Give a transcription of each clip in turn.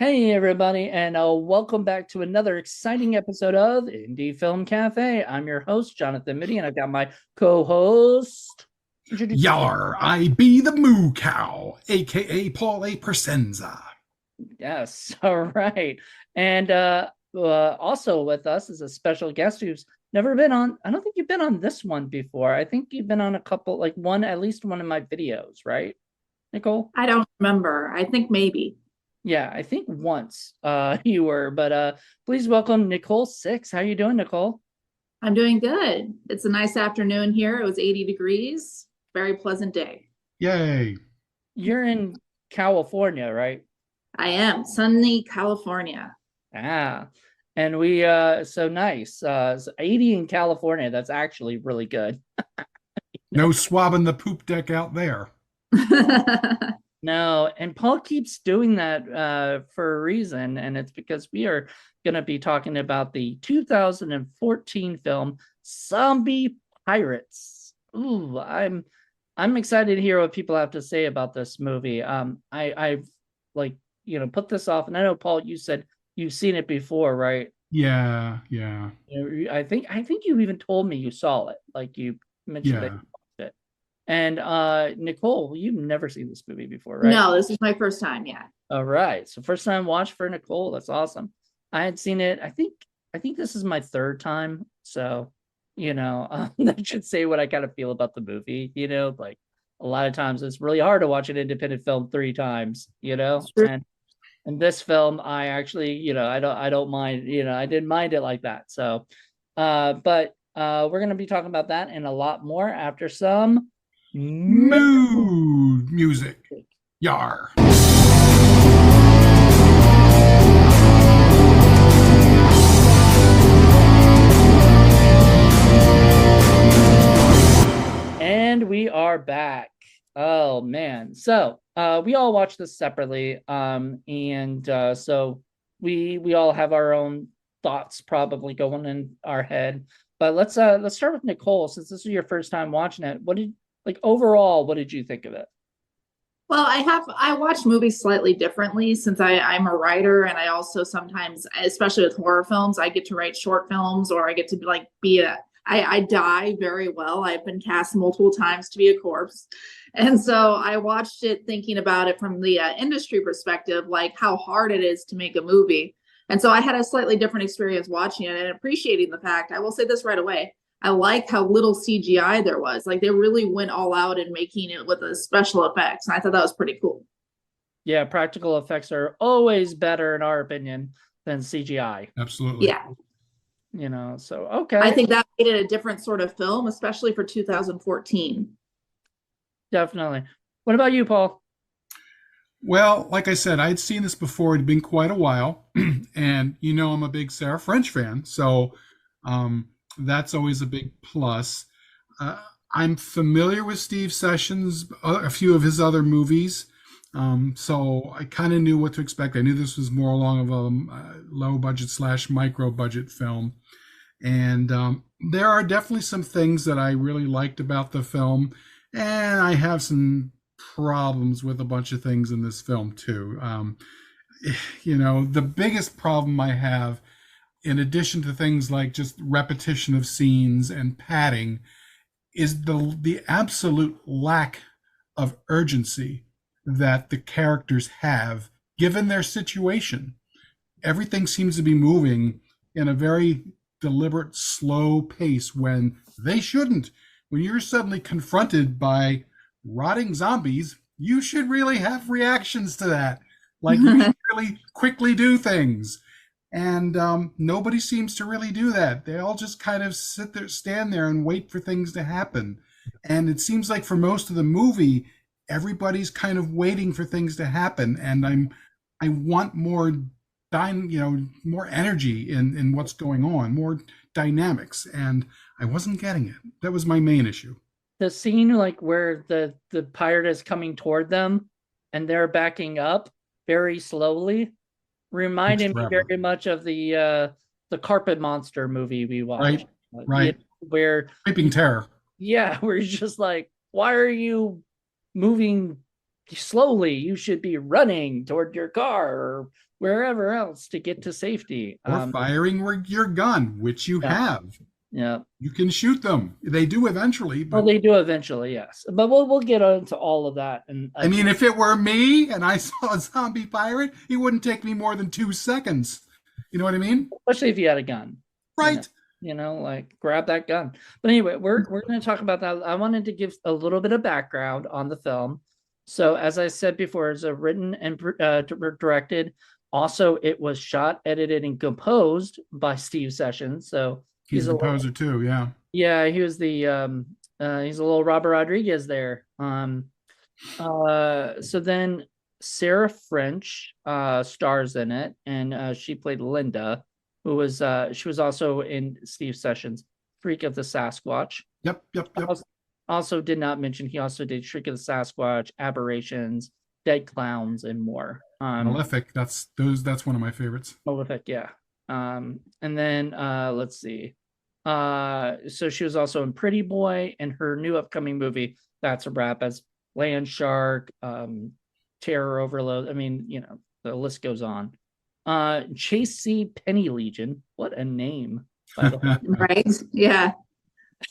Hey, everybody, and welcome back to another exciting episode of Indie Film Cafe. I'm your host, Jonathan Moody, and I've got my co host. Introduce yourself. Yar, I be the moo cow, aka Paul A Presenza. Yes, all right. And also with us is a special guest who's never been on. I don't think you've been on this one before. I think you've been on a couple, like one, at least one of my videos, right, Nicole? I don't remember. I think maybe. Yeah, I think once you were, but please welcome Nicole Sixx. How you doing, Nicole? I'm doing good. It's a nice afternoon here. It was 80 degrees. Very pleasant day. Yay. You're in California, right? I am. Sunny California. Ah, and we so nice. So 80 in California, that's actually really good. No swabbing the poop deck out there. No, and Paul keeps doing that for a reason, and it's because we are going to be talking about the 2014 film Zombie Pirates. Ooh, I'm excited to hear what people have to say about this movie. I've like put this off, and I know Paul, you said you've seen it before, right? Yeah. I think you even told me you saw it, like you mentioned that Yeah. you watched it. And Nicole, you've never seen this movie before, right? No, this is my first time. Yeah. All right. So first time watch for Nicole. That's awesome. I had seen it. I think this is my third time. So, that should say what I kind of feel about the movie, like a lot of times it's really hard to watch an independent film three times, and this film I actually, I don't mind, I didn't mind it like that. So but we're gonna be talking about that and a lot more after some Mood music. Yar. And we are back. Oh man. So we all watched this separately. And so we all have our own thoughts probably going in our head. But let's start with Nicole, since this is your first time watching it. Overall, what did you think of it? Well, I watch movies slightly differently since I'm a writer, and I also sometimes, especially with horror films, I get to write short films, or I get to I die very well. I've been cast multiple times to be a corpse. And so I watched it thinking about it from the industry perspective, like how hard it is to make a movie. And so I had a slightly different experience watching it and appreciating the fact. I will say this right away. I like how little CGI there was. Like they really went all out in making it with the special effects. And I thought that was pretty cool. Yeah, practical effects are always better in our opinion than CGI. Absolutely. Yeah. So okay. I think that made it a different sort of film, especially for 2014. Definitely. What about you, Paul? Well, like I said, I'd seen this before. It'd been quite a while. And I'm a big Sarah French fan. So that's always a big plus. I'm familiar with Steve Sessions, a few of his other movies. So I kind of knew what to expect. I knew this was more along of a low budget / micro budget film. And there are definitely some things that I really liked about the film. And I have some problems with a bunch of things in this film too. The biggest problem I have, in addition to things like just repetition of scenes and padding, is the absolute lack of urgency that the characters have given their situation. Everything seems to be moving in a very deliberate, slow pace when they shouldn't. When you're suddenly confronted by rotting zombies, you should really have reactions to that. Like you should really quickly do things. And nobody seems to really do that. They all just kind of stand there and wait for things to happen. And it seems like for most of the movie, everybody's kind of waiting for things to happen. And I want more more energy in what's going on, more dynamics. And I wasn't getting it. That was my main issue. The scene like where the pirate is coming toward them and they're backing up very slowly reminded me very much of the Carpet Monster movie we watched. Right. Where Creeping terror. Yeah, where he's just like, why are you moving slowly. You should be running toward your car or wherever else to get to safety. Or firing your gun, which you Yeah. have. Yeah. You can shoot them. They do eventually, Well, but they do eventually, yes. But we'll get into all of that. And I mean, if it were me and I saw a zombie pirate, it wouldn't take me more than 2 seconds. You know what I mean? especially if you had a gun, Right. like grab that gun. But anyway, we're going to talk about that. I wanted to give a little bit of background on the film. So as I said before, it's a written and directed. Also, it was shot, edited, and composed by Steve Sessions. So He's a composer too, yeah. Yeah, he was the he's a little Robert Rodriguez there. So then Sarah French stars in it, and she played Linda, who was she was also in Steve Sessions' Freak of the Sasquatch. Yep. Also did not mention he also did Shriek of the Sasquatch, Aberrations, Dead Clowns, and more. Malefic, that's one of my favorites. Malefic, yeah. And then let's see. So she was also in Pretty Boy, and her new upcoming movie, That's a Wrap, as Land Shark, Terror Overload. I mean, the list goes on. Chase C. Penny Legion. What a name, by the way. Right? Yeah.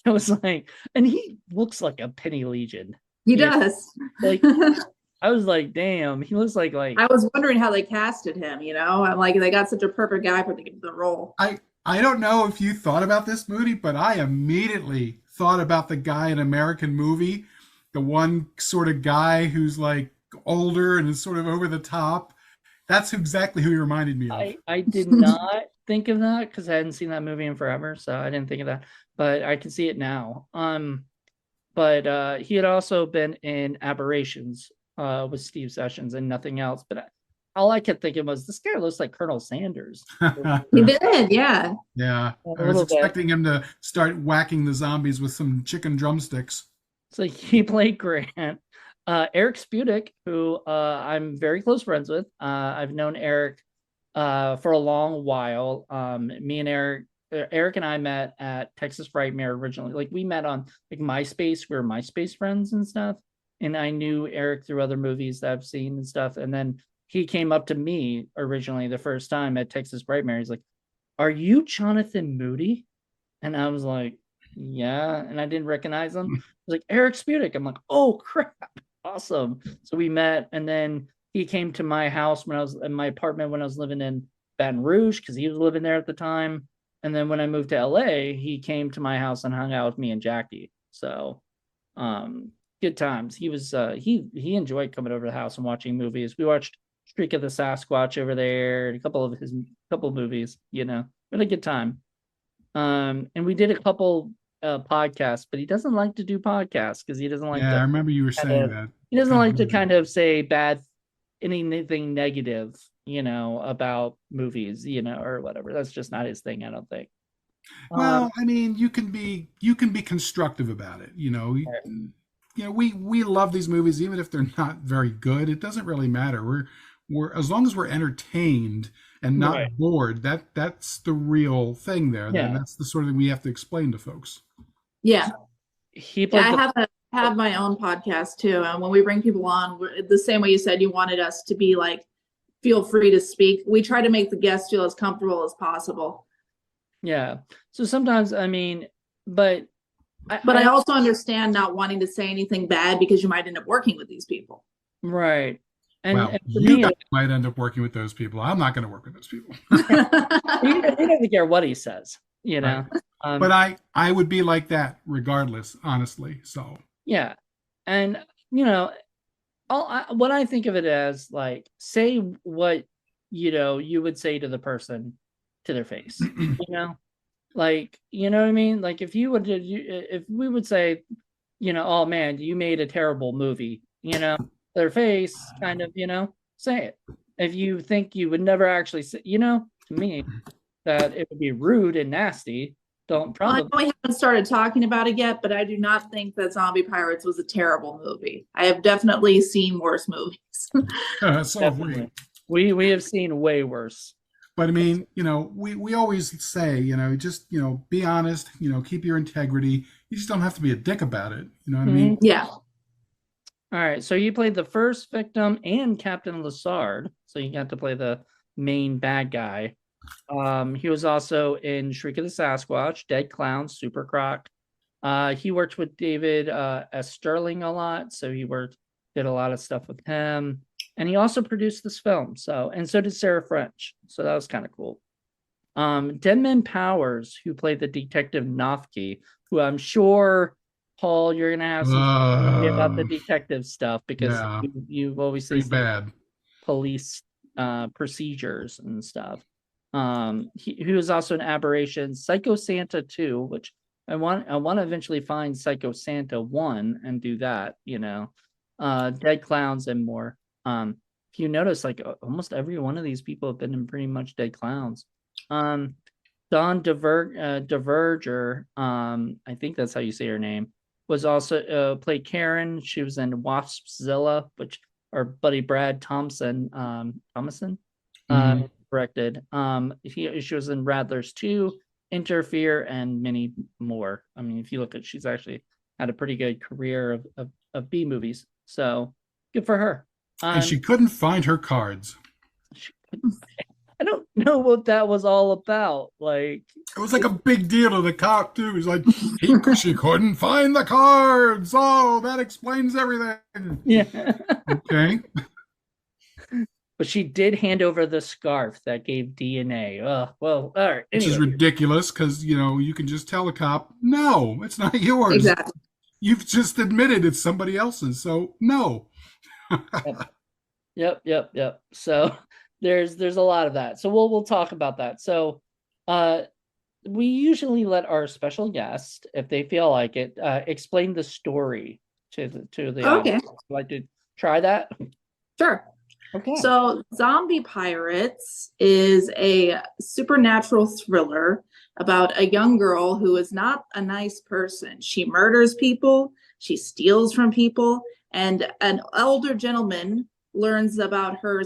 I was like, and he looks like a Penny Legion. He does. Like, I was like, damn, he looks like I was wondering how they casted him, I'm like, they got such a perfect guy for the role. I don't know if you thought about this, Moody, but I immediately thought about the guy in American Movie, the one sort of guy who's like older and is sort of over the top. That's exactly who he reminded me of. I did not think of that because I hadn't seen that movie in forever, so I didn't think of that. But I can see it now. But he had also been in Aberrations with Steve Sessions and nothing else. But all I kept thinking was, this guy looks like Colonel Sanders. He did, yeah. Yeah. I was expecting him to start whacking the zombies with some chicken drumsticks. So he played Grant. Eric Spudick, who I'm very close friends with. I've known Eric for a long while. Me and Eric and I met at Texas Frightmare originally. Like, we met on like MySpace. We were MySpace friends and stuff. And I knew Eric through other movies that I've seen and stuff. And then he came up to me originally the first time at Texas Frightmare. He's like, "Are you Jonathan Moody?" And I was like, "Yeah." And I didn't recognize him. He's like, "Eric Spudick." I'm like, "Oh crap, awesome." So we met, and then he came to my house when I was in my apartment when I was living in Baton Rouge, because he was living there at the time. And then when I moved to LA, he came to my house and hung out with me and Jackie. So good times. He was he enjoyed coming over to the house and watching movies. We watched Shriek of the Sasquatch over there and a couple of movies. We had a good time. And we did a couple podcasts, but he doesn't like to do podcasts because he doesn't like I remember you were saying that. He doesn't like to kind of say anything negative, about movies, or whatever. That's just not his thing, I don't think. Well, I mean, you can be constructive about it. We love these movies, even if they're not very good. It doesn't really matter. We're as long as we're entertained and not bored. That's the real thing there. Yeah. That's the sort of thing we have to explain to folks. Yeah. I have my own podcast too, and when we bring people on, the same way you said you wanted us to be like, feel free to speak. We try to make the guests feel as comfortable as possible. Yeah. So sometimes, I mean, but I also understand not wanting to say anything bad because you might end up working with these people. Right. And you guys might end up working with those people. I'm not going to work with those people. He doesn't care what he says, Right. But I would be like that regardless, honestly. So yeah. And what I think of it as, like, say what you would say to the person to their face. Like, you know what I mean? Like, if we would say, "Oh man, you made a terrible movie," their face, kind of, say it. If you think you would never actually say, to me, that it would be rude and nasty, don't probably. Well, I know we haven't started talking about it yet, but I do not think that Zombie Pirates was a terrible movie. I have definitely seen worse movies. So have we. We have seen way worse. But I mean, we always say, just, be honest, keep your integrity. You just don't have to be a dick about it. You know what I mean? Yeah. All right, so you played the first victim and Captain Lassard, so you got to play the main bad guy. He was also in Shriek of the Sasquatch, Dead Clown, Super Croc. He worked with David S. Sterling a lot, so did a lot of stuff with him, and he also produced this film. And so did Sarah French, so that was kind of cool. Denman Powers, who played the detective Nofke, who I'm sure, Paul, you're gonna have some about the detective stuff because Yeah, you've always pretty seen bad. police procedures and stuff. He was also an aberration, Psycho Santa 2, which I want to eventually find Psycho Santa 1 and do that, Dead Clowns and more. If you notice, like almost every one of these people have been in pretty much Dead Clowns. Dawn Diverger, I think that's how you say her name, was also played Karen. She was in Waspzilla, which or Buddy Brad Thompson, directed. She was in Rattlers 2, Interfere, and many more. I mean, if you look at, she's actually had a pretty good career of B movies. So good for her. And she couldn't find her cards. I don't know what that was all about. Like, it was like a big deal to the cop too. He's like, she couldn't find the cards. Oh, that explains everything. Yeah. Okay. But she did hand over the scarf that gave DNA. Well, all right. Anyway. Which is ridiculous because, you can just tell a cop, no, it's not yours. Exactly. You've just admitted it's somebody else's, so no. Yep. So there's a lot of that. So we'll talk about that. So we usually let our special guest, if they feel like it, explain the story to the audience. Would you like to try that? Sure. Okay. So Zombie Pirates is a supernatural thriller about a young girl who is not a nice person. She murders people, she steals from people, and an elder gentleman learns about her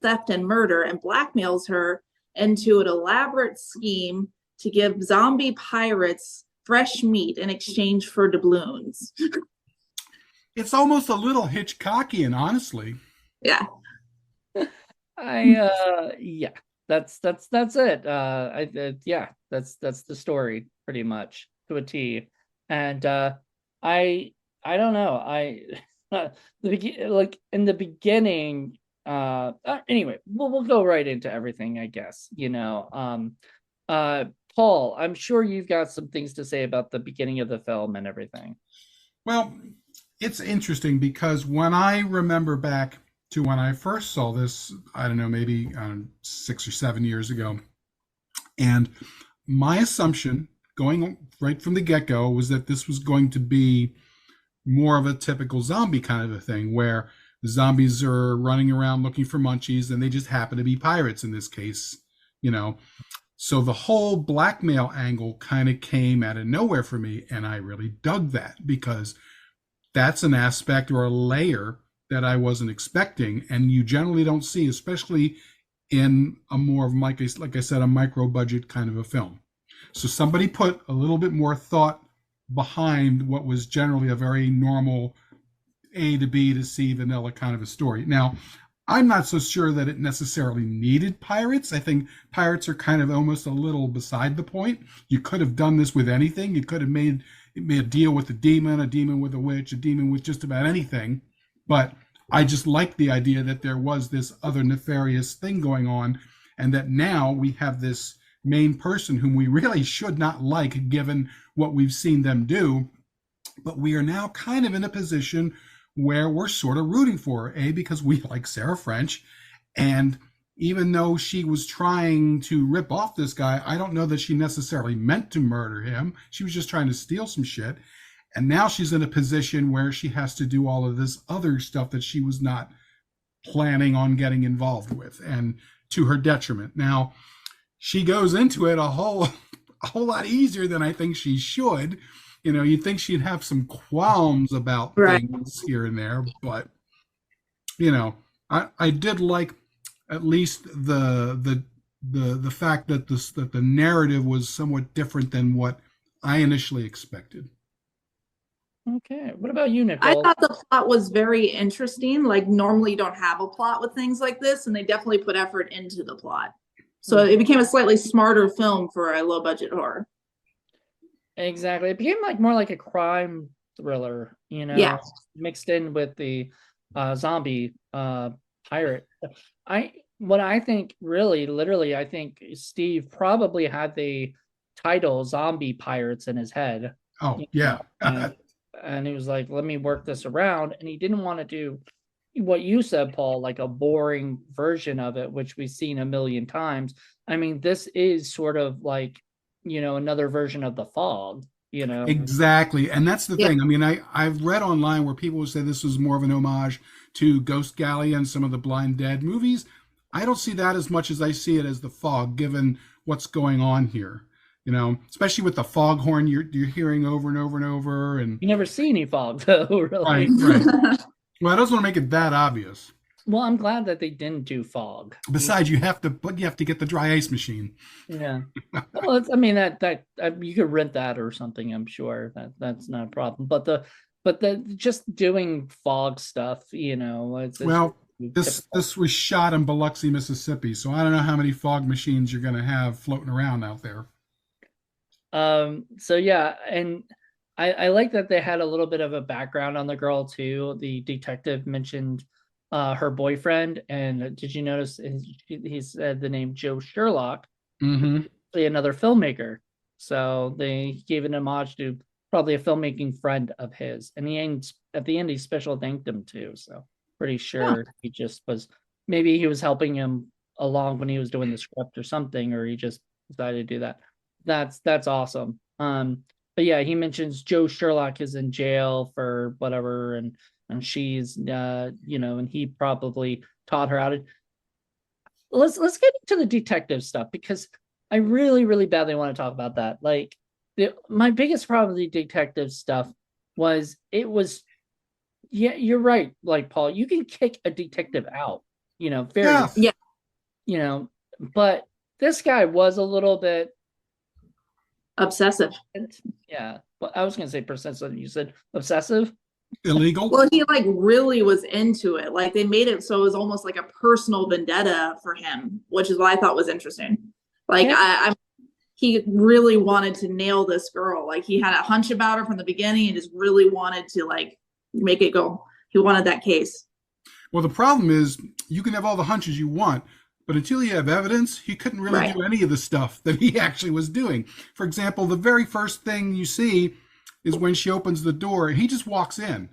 theft and murder and blackmails her into an elaborate scheme to give zombie pirates fresh meat in exchange for doubloons. It's almost a little Hitchcockian, honestly. Yeah. Yeah, that's it. Yeah, that's the story pretty much to a T. And I don't know. Like in the beginning, anyway, we'll go right into everything, I guess. Paul, I'm sure you've got some things to say about the beginning of the film and everything. Well, it's interesting because when I remember back to when I first saw this, I don't know, maybe 6 or 7 years ago, and my assumption going right from the get-go was that this was going to be more of a typical zombie kind of a thing where the zombies are running around looking for munchies and they just happen to be pirates in this case, So the whole blackmail angle kind of came out of nowhere for me, and I really dug that because that's an aspect or a layer that I wasn't expecting, and you generally don't see, especially in a more of, like I said, a micro budget kind of a film. So somebody put a little bit more thought behind what was generally a very normal A to B to C vanilla kind of a story. Now, I'm not so sure that it necessarily needed pirates. I think pirates are kind of almost a little beside the point. You could have done this with anything. You could have made a deal with a demon with a witch, a demon with just about anything. But I just like the idea that there was this other nefarious thing going on, and that now we have this main person whom we really should not like given what we've seen them do. But we are now kind of in a position where we're sort of rooting for her, because we like Sarah French. And even though she was trying to rip off this guy, I don't know that she necessarily meant to murder him. She was just trying to steal some shit. And now she's in a position where she has to do all of this other stuff that she was not planning on getting involved with, and to her detriment. Now, she goes into it a whole lot easier than I think she should. You'd think she'd have some qualms about things here and there, but I did like at least the fact that that the narrative was somewhat different than what I initially expected. Okay. What about you, I Nicole? thought the plot was very interesting. Like normally you don't have a plot with things like this, and they definitely put effort into the plot. So Hmm. it became a slightly smarter film for a low budget horror. Exactly. It became like more like a crime thriller, Yeah. mixed in with the zombie pirate. I what I think really literally I think Steve probably had the title zombie pirates in his head, Oh, yeah. and he was like, let me work this around, and he didn't want to do what you said, Paul, like a boring version of it, which we've seen a million times. I mean, this is sort of like, another version of the fog. Exactly. And that's the Yeah. thing. I mean, I've read online where people would say this was more of an homage to Ghost Galley and some of the Blind Dead movies. I don't see that as much as I see it as the fog, given what's going on here. Especially with the foghorn you're hearing over and over and over. And You never see any fog, though, right, really. right. Well, I don't want to make it that obvious. Well, I'm glad that they didn't do fog. Besides, you have to get the dry ice machine. Yeah. Well, I mean that you could rent that or something. I'm sure that's not a problem. But the just doing fog stuff, it's Well, this was shot in Biloxi, Mississippi, so I don't know how many fog machines you're going to have floating around out there. So yeah, and I like that they had a little bit of a background on the girl too. The detective mentioned her boyfriend, and did you notice he said the name Joe Sherlock, Mm-hmm. another filmmaker. So they gave an homage to probably a filmmaking friend of his, and at the end he special thanked him too. So pretty sure he just was, maybe he was helping him along when he was doing the script or something, or he just decided to do that. That's awesome. But yeah, he mentions Joe Sherlock is in jail for whatever, and she's and he probably taught her how to. Let's get into the detective stuff, because I really, really badly want to talk about that. Like my biggest problem with the detective stuff was yeah, you're right. Like, Paul, you can kick a detective out, very, Yeah. Yeah. But this guy was a little bit Obsessive. yeah. Well, I was gonna say percent, you said obsessive. Illegal. Well, he like really was into it. Like they made it so it was almost like a personal vendetta for him, which is what I thought was interesting. Like Yeah. he really wanted to nail this girl. Like he had a hunch about her from the beginning and just really wanted to like make it go. He wanted that case. Well, the problem is you can have all the hunches you want, but until you have evidence, he couldn't really Right. do any of the stuff that he actually was doing. For example, the very first thing you see is when she opens the door and he just walks in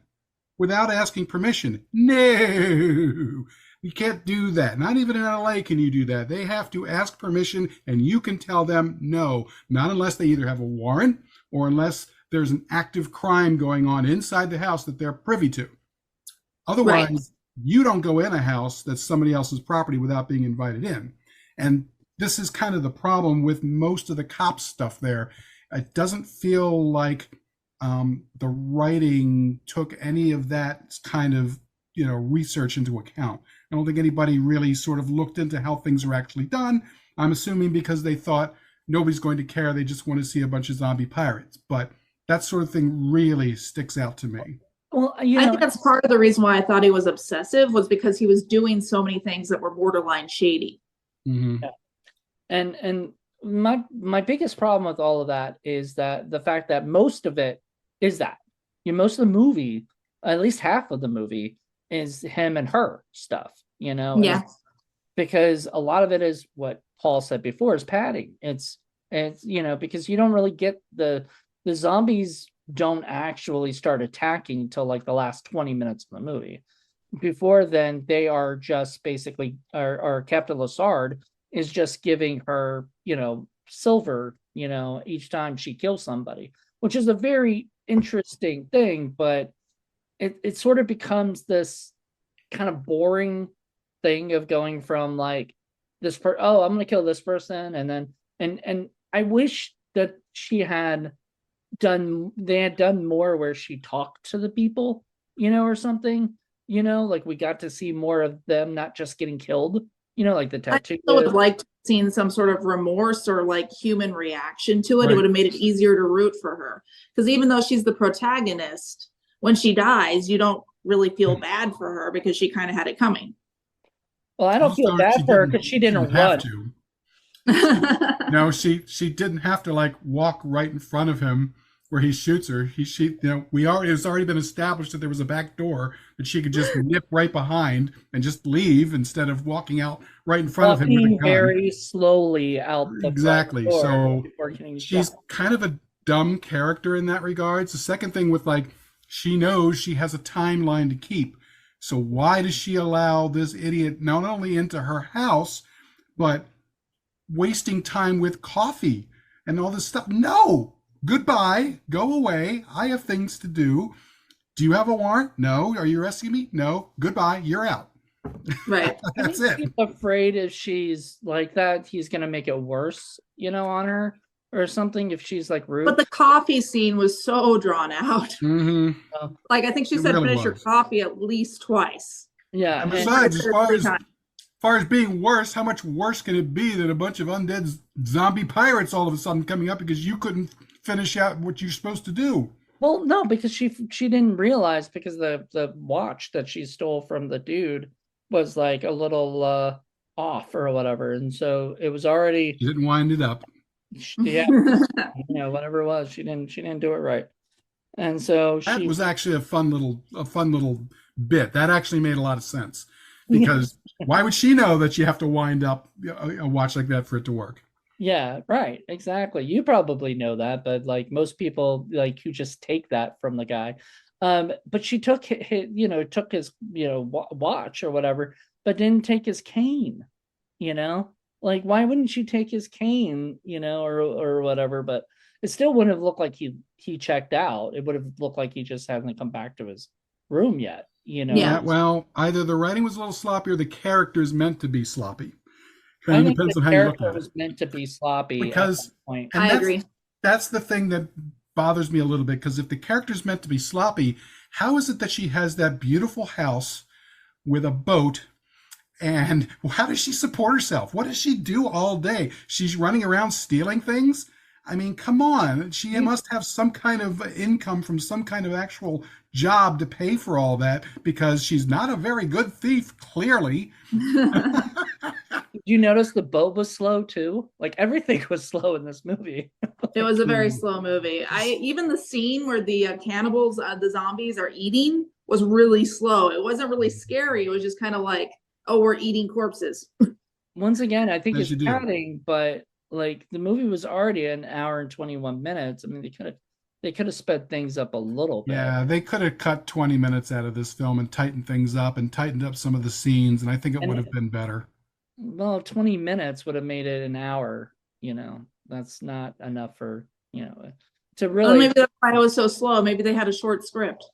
without asking permission. No, you can't do that. Not even in LA can you do that. They have to ask permission, and you can tell them no, not unless they either have a warrant or unless there's an active crime going on inside the house that they're privy to. Otherwise, Right. you don't go in a house that's somebody else's property without being invited in. And this is kind of the problem with most of the cops stuff there. It doesn't feel like the writing took any of that kind of research into account. I don't think anybody really sort of looked into how things are actually done. I'm assuming because they thought nobody's going to care. They just want to see a bunch of zombie pirates. But that sort of thing really sticks out to me. Well, I think that's part of the reason why I thought he was obsessive, was because he was doing so many things that were borderline shady. Mm-hmm. and my biggest problem with all of that is that the fact that most of it is that most of the movie, at least half of the movie, is him and her stuff. Yeah. Because a lot of it is what Paul said before, is padding. It's because you don't really get the zombies don't actually start attacking until like the last 20 minutes of the movie. Before then, they are just basically, or Captain Lassard is just giving her, silver, each time she kills somebody, which is a very interesting thing, but it sort of becomes this kind of boring thing of going from like I'm gonna kill this person, and then and I wish that they had done more where she talked to the people, or something, like we got to see more of them not just getting killed, like the I tattoo. would have liked to seen some sort of remorse or like human reaction to it, Right. it would have made it easier to root for her. Because even though she's the protagonist, when she dies, you don't really feel bad for her because she kind of had it coming. Well, I don't feel Also, bad for her because she didn't have run. to. No, she didn't have to like walk right in front of him where he shoots her. It's already been established that there was a back door that she could just nip right behind and just leave instead of walking out right in front of him with a Walking gun. very slowly out the Exactly. front door So before getting she's shot. kind of a dumb character in that regards. The second thing with like, she knows she has a timeline to keep. So why does she allow this idiot not only into her house, but wasting time with coffee and all this stuff? No, goodbye, go away. I have things to do. Do you have a warrant? No. Are you arresting me? No. Goodbye, you're out. Right. That's I it. think he's afraid if she's like that, he's gonna make it worse, on her or something. If she's like rude, But the coffee scene was so drawn out. Mm-hmm. Like I think she It said, really finish your was. coffee at least twice. yeah. And and- besides, as far Three as times. being worse, how much worse can it be than a bunch of undead zombie pirates all of a sudden coming up because you couldn't finish out what you're supposed to do? Well, no, because she didn't realize, because the watch that she stole from the dude was like a little off or whatever, and so it was already You didn't wind it up. yeah, whatever it was, she didn't do it right, and so That she was actually a fun little bit. That actually made a lot of sense because why would she know that you have to wind up a watch like that for it to work? Yeah, right, exactly. You probably know that, but like most people, like who just take that from the guy. But she took took his watch or whatever, but didn't take his cane. Like why wouldn't she take his cane? Or whatever. But it still wouldn't have looked like he checked out. It would have looked like he just hasn't come back to his room yet. Yeah. Well, either the writing was a little sloppy or the character's meant to be sloppy. I Kind of think depends the on how you look character at it. was meant to be sloppy Because- at that point. And I that's, agree. That's the thing that bothers me a little bit, because if the character's meant to be sloppy, how is it that she has that beautiful house with a boat, and how does she support herself? What does she do all day? She's running around stealing things? I mean, come on. She must have some kind of income from some kind of actual job to pay for all that, because she's not a very good thief, clearly. Did you notice the boat was slow too? Like everything was slow in this movie. It was a very slow movie. Even the scene where the cannibals, the zombies are eating was really slow. It wasn't really scary. It was just kind of like, oh, we're eating corpses. Once again, I think As it's you do. padding, but like the movie was already an hour and 21 minutes. I mean, they could have sped things up a little bit. Yeah, they could have cut 20 minutes out of this film and tightened things up and tightened up some of the scenes, and I think it would have been better. Well, 20 minutes would have made it an hour, That's not enough for, to Or really maybe that's why it was so slow. Maybe they had a short script.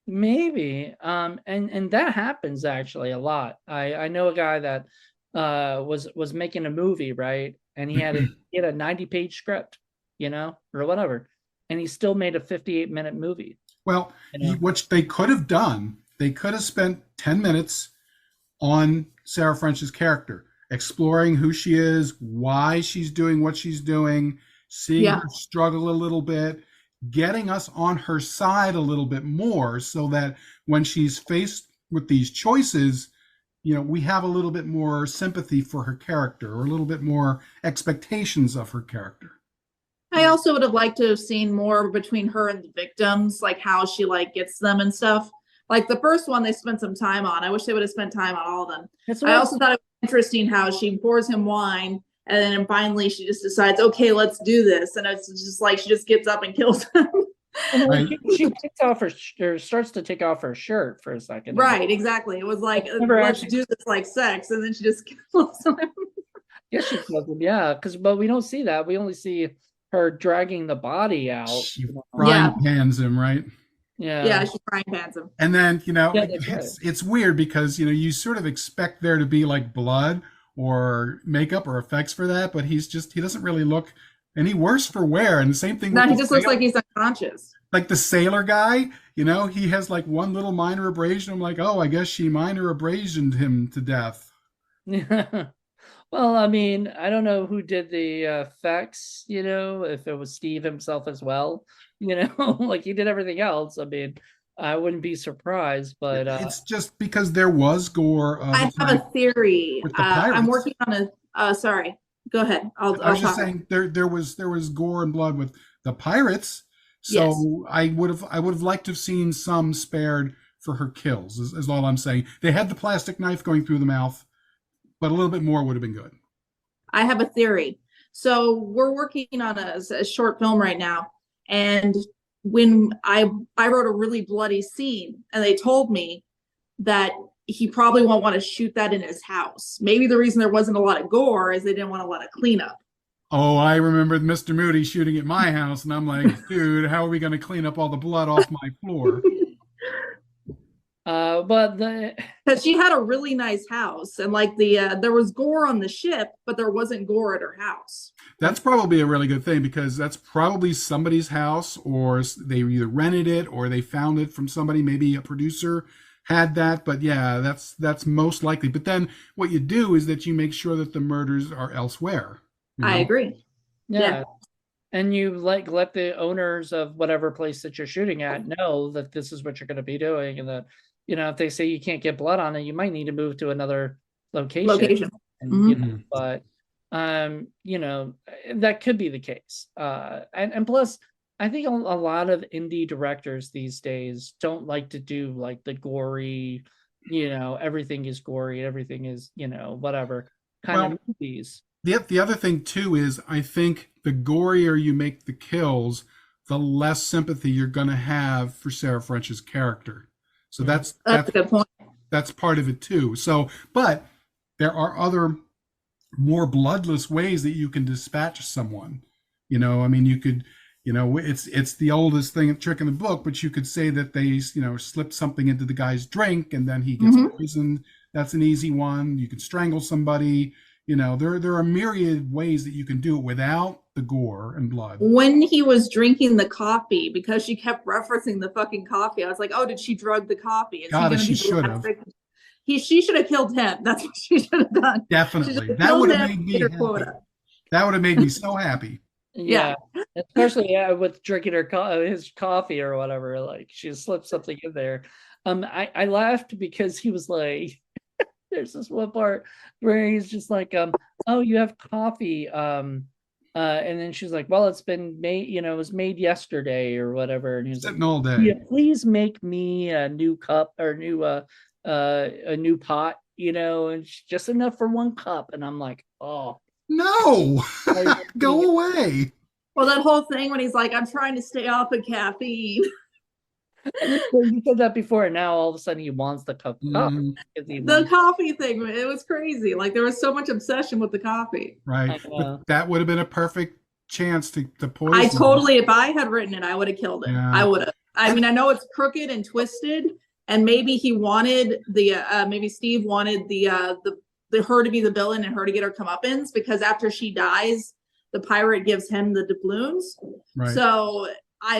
maybe. And that happens actually a lot. I know a guy that was making a movie, right? And he had a 90-page script, or whatever. And he still made a 58-minute movie. Well, You know? what they could have done, they could have spent 10 minutes on Sarah French's character, exploring who she is, why she's doing what she's doing, seeing Yeah. her struggle a little bit, getting us on her side a little bit more, so that when she's faced with these choices, we have a little bit more sympathy for her character, or a little bit more expectations of her character. I also would have liked to have seen more between her and the victims, like how she like gets them and stuff. Like the first one, they spent some time on. I wish they would have spent time on all of them. That's I what also thought it was interesting how she pours him wine, and then finally she just decides, okay, let's do this. And it's just like she just gets up and kills him. Right. she takes off or starts to take off her shirt for a second. Right, exactly. It was like, Never let's actually- do this like sex, and then she just kills him. Yes, she kills him. Yeah, but we don't see that. We only see her dragging the body out. She you know. frying pans him, right? Yeah. Yeah, she frying pans him. And then, Yeah, that's right. it's weird because, you sort of expect there to be like blood or makeup or effects for that, but he doesn't really look any worse for wear. And the same thing No, with he the just looks sailor- like he's unconscious. like the sailor guy, he has like one little minor abrasion. I'm like, oh, I guess she minor abrasioned him to death. Yeah. Well, I mean, I don't know who did the effects, if it was Steve himself as well, like he did everything else. I mean, I wouldn't be surprised, but It's just because there was gore of a I have a type theory. with the I'm pirates. working on sorry, go ahead. I I'll was just talk. saying there was gore and blood with the pirates, Yes, so I would have liked to have seen some spared for her kills. Is all I'm saying. They had the plastic knife going through the mouth, but a little bit more would have been good. I have a theory. So we're working on a short film right now, and when I wrote a really bloody scene, and they told me that he probably won't want to shoot that in his house. Maybe the reason there wasn't a lot of gore is they didn't want a lot of cleanup. Oh, I remember Mr. Moody shooting at my house, and I'm like, dude, how are we going to clean up all the blood off my floor? but the Because she had a really nice house, and like there was gore on the ship, but there wasn't gore at her house. That's probably a really good thing because that's probably somebody's house, or they either rented it or they found it from somebody. Maybe a producer had that, but yeah, that's most likely. But then what you do is that you make sure that the murders are elsewhere. You I know, agree. Yeah. yeah, and you like let the owners of whatever place that you're shooting at know that this is what you're going to be doing, and that if they say you can't get blood on it, you might need to move to another location, Location. and Hmm. Mhm. but that could be the case. And plus, I think a lot of indie directors these days don't like to do like the gory, everything is gory, everything is whatever kind of Well, movies. the other thing too is I think the gorier you make the kills, the less sympathy you're going to have for Sarah French's character. So Mhm. that's That's a that's good point. that's part of it too. So, but there are other more bloodless ways that you can dispatch someone. I mean, you could, it's the oldest thing trick in the book, but you could say that they, slipped something into the guy's drink and then he gets Hmm. poisoned. That's an easy one. You could strangle somebody. There are myriad ways that you can do it without the gore and blood. When he was drinking the coffee, because she kept referencing the fucking coffee, I was like, oh, did she drug the coffee? Is he God, going to she be the should last have. victim? She should have killed him. That's what she should have done. She should Definitely. have That killed would have him made and me get her happy. quota. That would have made me so happy. Yeah. Yeah, especially with drinking his coffee or whatever. Like she slipped something in there. I laughed because he was like, there's this one part where he's just like, oh, you have coffee, and then she's like, well, it's been made, it was made yesterday or whatever, and he's like, Sitting all yeah, day. please make me a new cup or a new pot, and just enough for one cup, and I'm like, oh. No, Why are you putting go away. Well, that whole thing when he's like, I'm trying to stay off of caffeine. And you said that before, and now all of a sudden he wants the cup of coffee. Mhm. The coffee thing, it was crazy. Like there was so much obsession with the coffee. Right. I But know. that would have been a perfect chance to I poison him. totally, if I had written it, I would have killed him. Yeah. I would have. I And mean, I know it's crooked and twisted, and maybe he wanted maybe Steve wanted the her to be the villain and her to get her comeuppance because after she dies, the pirate gives him the doubloons. right. So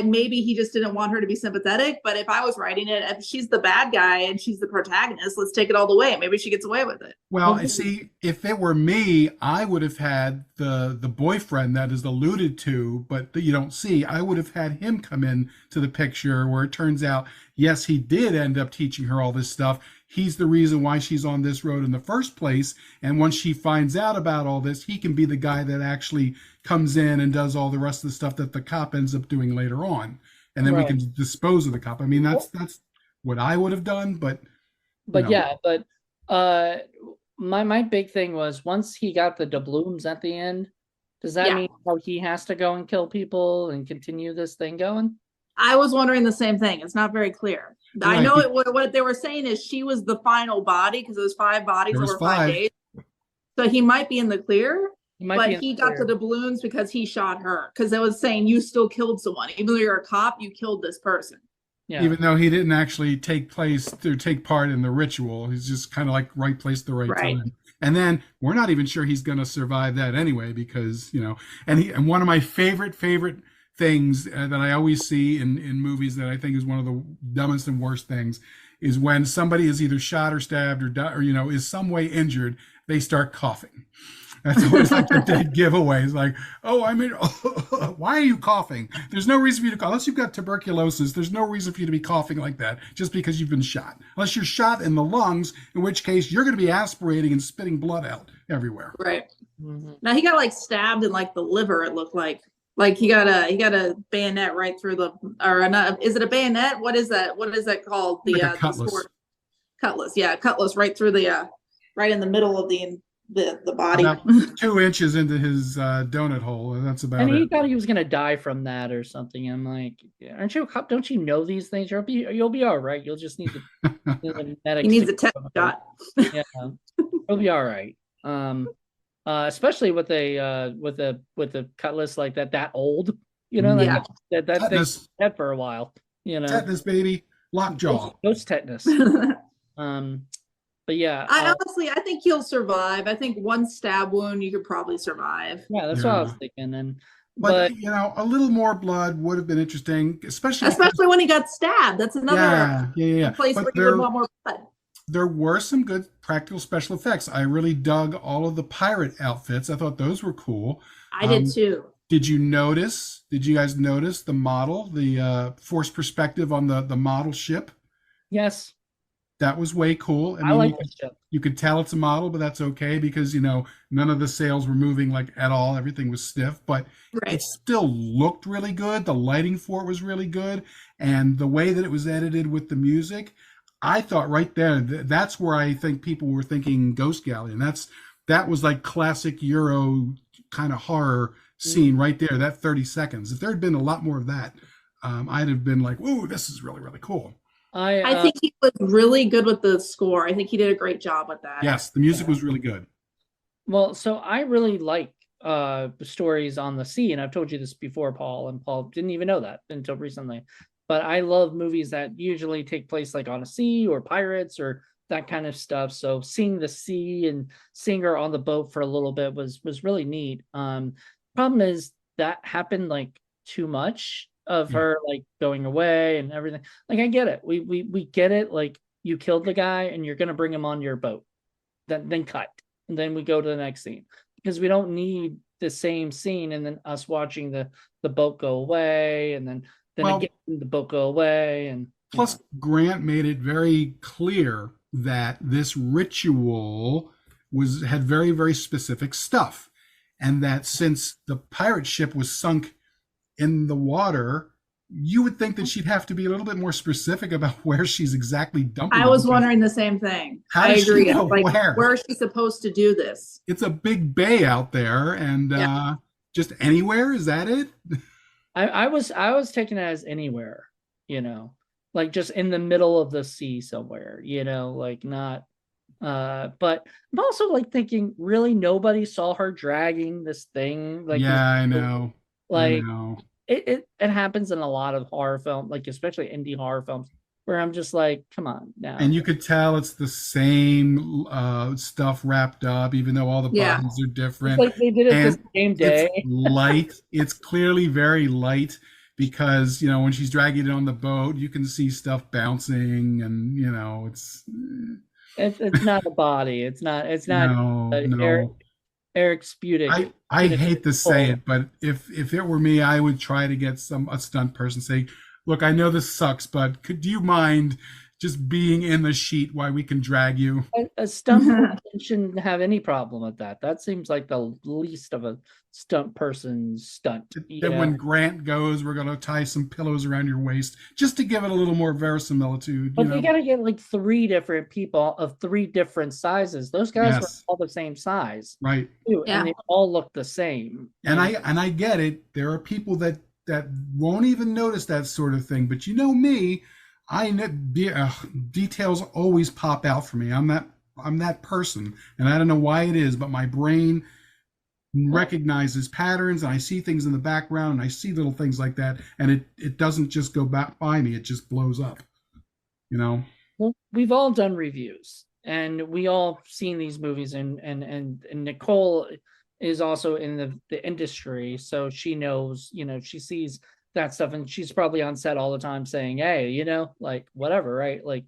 maybe he just didn't want her to be sympathetic. But if I was writing it, if she's the bad guy and she's the protagonist, let's take it all the way. Maybe she gets away with it. Well, I see, if it were me, I would have had the boyfriend that is alluded to, but that you don't see. I would have had him come in to the picture where it turns out, yes, he did end up teaching her all this stuff. He's the reason why she's on this road in the first place. And once she finds out about all this, he can be the guy that actually comes in and does all the rest of the stuff that the cop ends up doing later on. And then we Right. can dispose of the cop. I mean, that's what I would have done, but But yeah, but uh my big thing was once he got the doubloons at the end, does that Yeah. mean how he has to go and kill people and continue this thing going? I was wondering the same thing. It's not very clear. I right. know what they were saying is she was the final body because it was 5 bodies There was over 5 5. days. So he might be in the clear, He might but be in he the got clear. the doubloons because he shot her. Because it was saying you still killed someone. Even though you're a cop, you killed this person. Yeah. Even though he didn't actually take part in the ritual. He's just kind of like right place, the right Right. time. And then we're not even sure he's going to survive that anyway, because, and one of my favorite things that I always see in movies that I think is one of the dumbest and worst things is when somebody is either shot or stabbed or is some way injured, they start coughing. That's always like the dead giveaway. It's like, oh, I mean, why are you coughing? There's no reason for you to cough. Unless you've got tuberculosis, there's no reason for you to be coughing like that just because you've been shot. Unless you're shot in the lungs, in which case you're going to be aspirating and spitting blood out everywhere. Right. Now he got like stabbed in like the liver, it looked like he got a bayonet right through the, or not, is it a bayonet? What is that called? The Like a cutlass. the sword. Cutlass, yeah, cutlass right through the right in the middle of the body. About 2 inches into his donut hole, and that's about And he it. thought he was gonna die from that or something. I'm like, aren't you a cop? Don't you know these things? You'll be all right. You'll just need to the medics. He needs a test shot. Yeah, he'll be all right. Especially with the cutlass like that old, like Yeah. that thing's dead for a while, Tetanus, baby, lockjaw. Ghost tetanus. But yeah, I honestly, I think he'll survive. I think one stab wound you could probably survive. yeah, that's what I was thinking. And But a little more blood would have been interesting, especially when he got stabbed. That's another place where you would want more blood. There were some good practical special effects. I really dug all of the pirate outfits. I thought those were cool. I did too. Did you guys notice the model, the forced perspective on the model ship? Yes. That was way cool. I like the ship. You could tell it's a model, but that's okay because, none of the sails were moving like at all. Everything was stiff, but it still looked really good. The lighting for it was really good. And the way that it was edited with the music, I thought right there, that's where I think people were thinking Ghost Galleon. That was like classic Euro kind of horror scene right there, that 30 seconds. If there had been a lot more of that, I'd have been like, "Ooh, this is really, really cool." I think he was really good with the score. I think he did a great job with that. Yes, the music was really good. Well, so I really like stories on the sea, and I've told you this before, Paul, and Paul didn't even know that until recently. But I love movies that usually take place like on a sea or pirates or that kind of stuff. So seeing the sea and seeing her on the boat for a little bit was really neat. Problem is that happened like too much of her like going away and everything. Like I get it. We get it. Like you killed the guy and you're gonna bring him on your boat. Then cut. And then we go to the next scene. Because we don't need the same scene and then us watching the boat go away and then again the boat go away. And plus Grant made it very clear that this ritual had very, very specific stuff. And that since the pirate ship was sunk in the water, you would think that she'd have to be a little bit more specific about where she's exactly dumping. I was wondering the same thing. I agree. Where is she supposed to do this? It's a big bay out there, and just anywhere. Is that it? I was taking it as anywhere, like just in the middle of the sea somewhere, like not. But I'm also like thinking, really, nobody saw her dragging this thing. Like, I know. Like, it happens in a lot of horror films, like especially indie horror films, where I'm just like, come on now. And you could tell it's the same stuff wrapped up, even though all the bodies are different. It's like they did it the same day. It's light. It's clearly very light because when she's dragging it on the boat, you can see stuff bouncing, and it's not a body. It's not. No. Eric Sputic. I hate to say it, but if it were me, I would try to get a stunt person saying, "Look, I know this sucks, but do you mind just being in the sheet while we can drag you?" A stunt person shouldn't have any problem with that. That seems like the least of a stunt person's stunt. Then when Grant goes, we're going to tie some pillows around your waist just to give it a little more verisimilitude. But they got to get like 3 different people of 3 different sizes. Those guys were all the same size, right? Too, and they all look the same. And I get it. There are people that won't even notice that sort of thing. But me, I know details always pop out for me. I'm that person, and I don't know why it is, but my brain recognizes patterns, and I see things in the background, and I see little things like that, and it doesn't just go back by me; it just blows up. Well, we've all done reviews, and we all seen these movies, and Nicole is also in the industry, so she knows, she sees that stuff, and she's probably on set all the time saying, "Hey, like whatever, right?" Like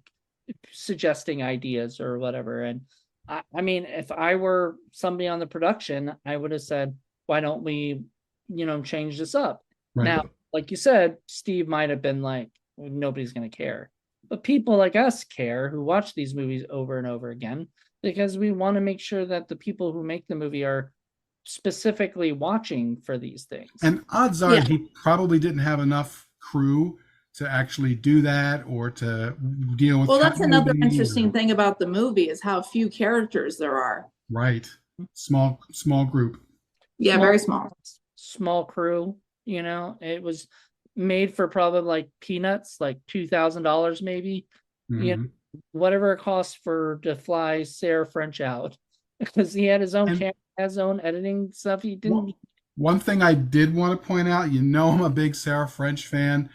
suggesting ideas or whatever, and I mean, if I were somebody on the production, I would have said, why don't we, change this up? Right. Now, like you said, Steve might have been like, well, nobody's going to care. But people like us care, who watch these movies over and over again, because we want to make sure that the people who make the movie are specifically watching for these things. And odds are Yeah. he probably didn't have enough crew to actually do that or to deal with. Well, that's another continuity interesting thing about the movie is how few characters there are. Right. Small group. Yeah, very small. Small crew, it was made for probably like peanuts, like $2,000 maybe. Mhm. Whatever it costs to fly Sarah French out, because he had his own And- camera, his own editing stuff. He didn't. One thing I did want to point out, I'm a big Sarah French fan.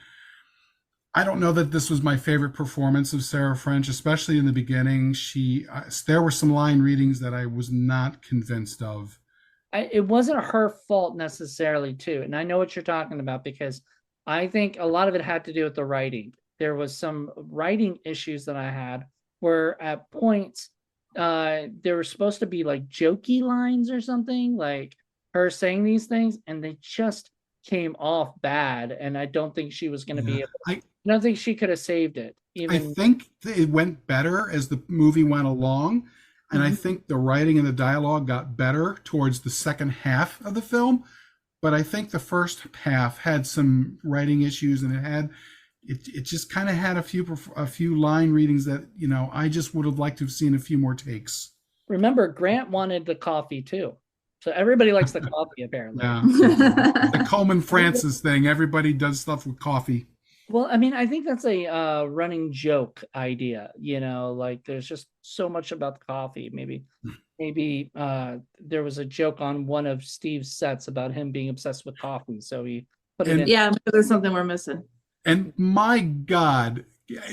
I don't know that this was my favorite performance of Sarah French, especially in the beginning. There were some line readings that I was not convinced of. It wasn't her fault necessarily, too. And I know what you're talking about, because I think a lot of it had to do with the writing. There was some writing issues that I had where at points there were supposed to be like jokey lines or something, like her saying these things, and they just came off bad. And I don't think she was going to be able. I don't think she could have saved it. I think it went better as the movie went along. And I think the writing and the dialogue got better towards the second half of the film. But I think the first half had some writing issues, and it just kind of had a few line readings that, I just would have liked to have seen a few more takes. Remember, Grant wanted the coffee too. So everybody likes the coffee, apparently. Yeah. The Coleman Francis thing. Everybody does stuff with coffee. Well, I mean, I think that's a running joke idea, like there's just so much about the coffee. Maybe there was a joke on one of Steve's sets about him being obsessed with coffee. So he put it in. Yeah, there's something we're missing. And my God,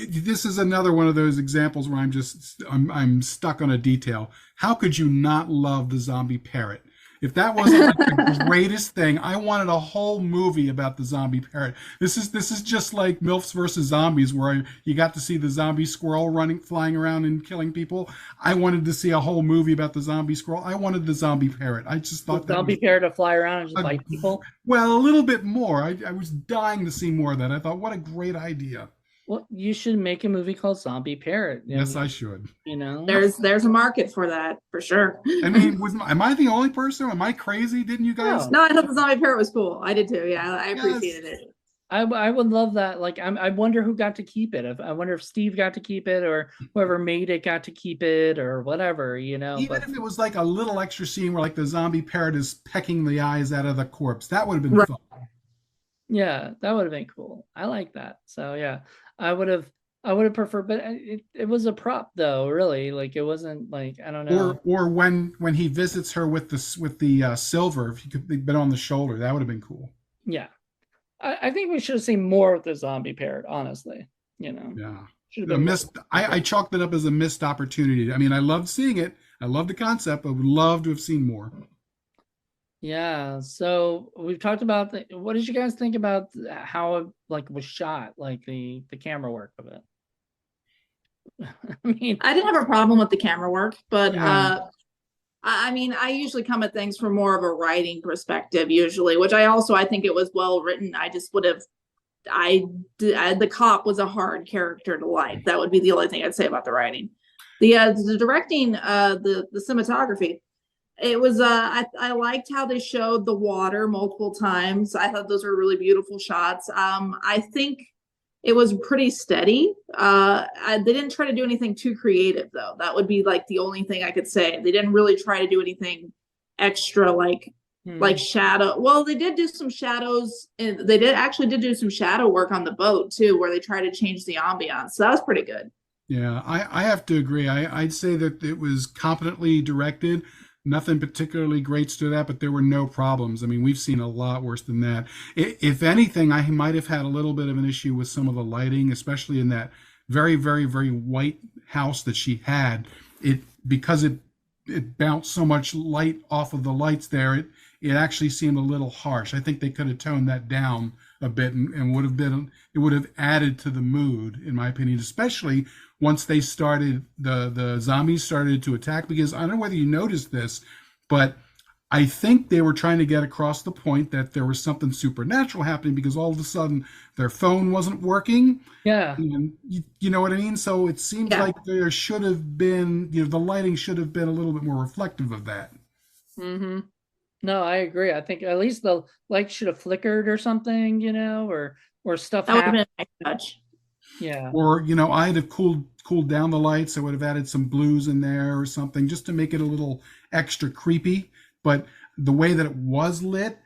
this is another one of those examples where I'm stuck on a detail. How could you not love the zombie parrot? If that wasn't like the greatest thing, I wanted a whole movie about the zombie parrot. This is just like MILFs versus Zombies, where you got to see the zombie squirrel flying around and killing people. I wanted to see a whole movie about the zombie squirrel. I wanted the zombie parrot. I just thought the zombie parrot to fly around and just bite people. Well, a little bit more. I was dying to see more of that. I thought, what a great idea. Well, you should make a movie called Zombie Parrot. Yes, I should. There's a market for that for sure. I mean, am I the only person? Am I crazy? Didn't you guys? No, I thought the zombie parrot was cool. I did too. Yeah, I appreciated it. I would love that. Like, I wonder who got to keep it. I wonder if Steve got to keep it, or whoever made it got to keep it, or whatever. Even if it was like a little extra scene where like the zombie parrot is pecking the eyes out of the corpse, that would have been fun. Yeah, that would have been cool. I like that. So yeah. I would have preferred, but it was a prop though, really. Like, it wasn't like, I don't know. Or when he visits her with the silver, if he could have been on the shoulder, that would have been cool. Yeah, I think we should have seen more with the zombie parrot, honestly. Yeah, should have been I chalked it up as a missed opportunity. I mean, I loved seeing it. I loved the concept. I would love to have seen more. Yeah, so we've talked about what did you guys think about how it was shot, like the camera work of it? I didn't have a problem with the camera work, but I mean, I usually come at things from more of a writing perspective usually, which I think it was well written. I just would have the cop was a hard character to like. That would be the only thing I'd say about the writing. The directing, the cinematography, it was I liked how they showed the water multiple times. I thought those were really beautiful shots. I think it was pretty steady. They didn't try to do anything too creative though. That would be like the only thing I could say. They didn't really try to do anything extra like shadow. Well, they did do some shadows, and they did do some shadow work on the boat too, where they tried to change the ambiance. So that was pretty good. Yeah, I have to agree. I'd say that it was competently directed. Nothing particularly great stood out, but there were no problems. I mean, we've seen a lot worse than that. If anything, I might have had a little bit of an issue with some of the lighting, especially in that very, very, very white house that she had. Because it it bounced so much light off of the lights there, it actually seemed a little harsh. I think they could have toned that down a bit, and it would have added to the mood, in my opinion, especially once they started the zombies started to attack. Because I don't know whether you noticed this, but I think they were trying to get across the point that there was something supernatural happening, because all of a sudden their phone wasn't working. Yeah. And you know what I mean? So it seems Yeah. like there should have been, the lighting should have been a little bit more reflective of that. Mm-hmm. No, I agree. I think at least the light should have flickered or something, or stuff That would have happened. been a nice touch. Yeah. Or, I'd have cooled down the lights. I would have added some blues in there or something just to make it a little extra creepy. But the way that it was lit,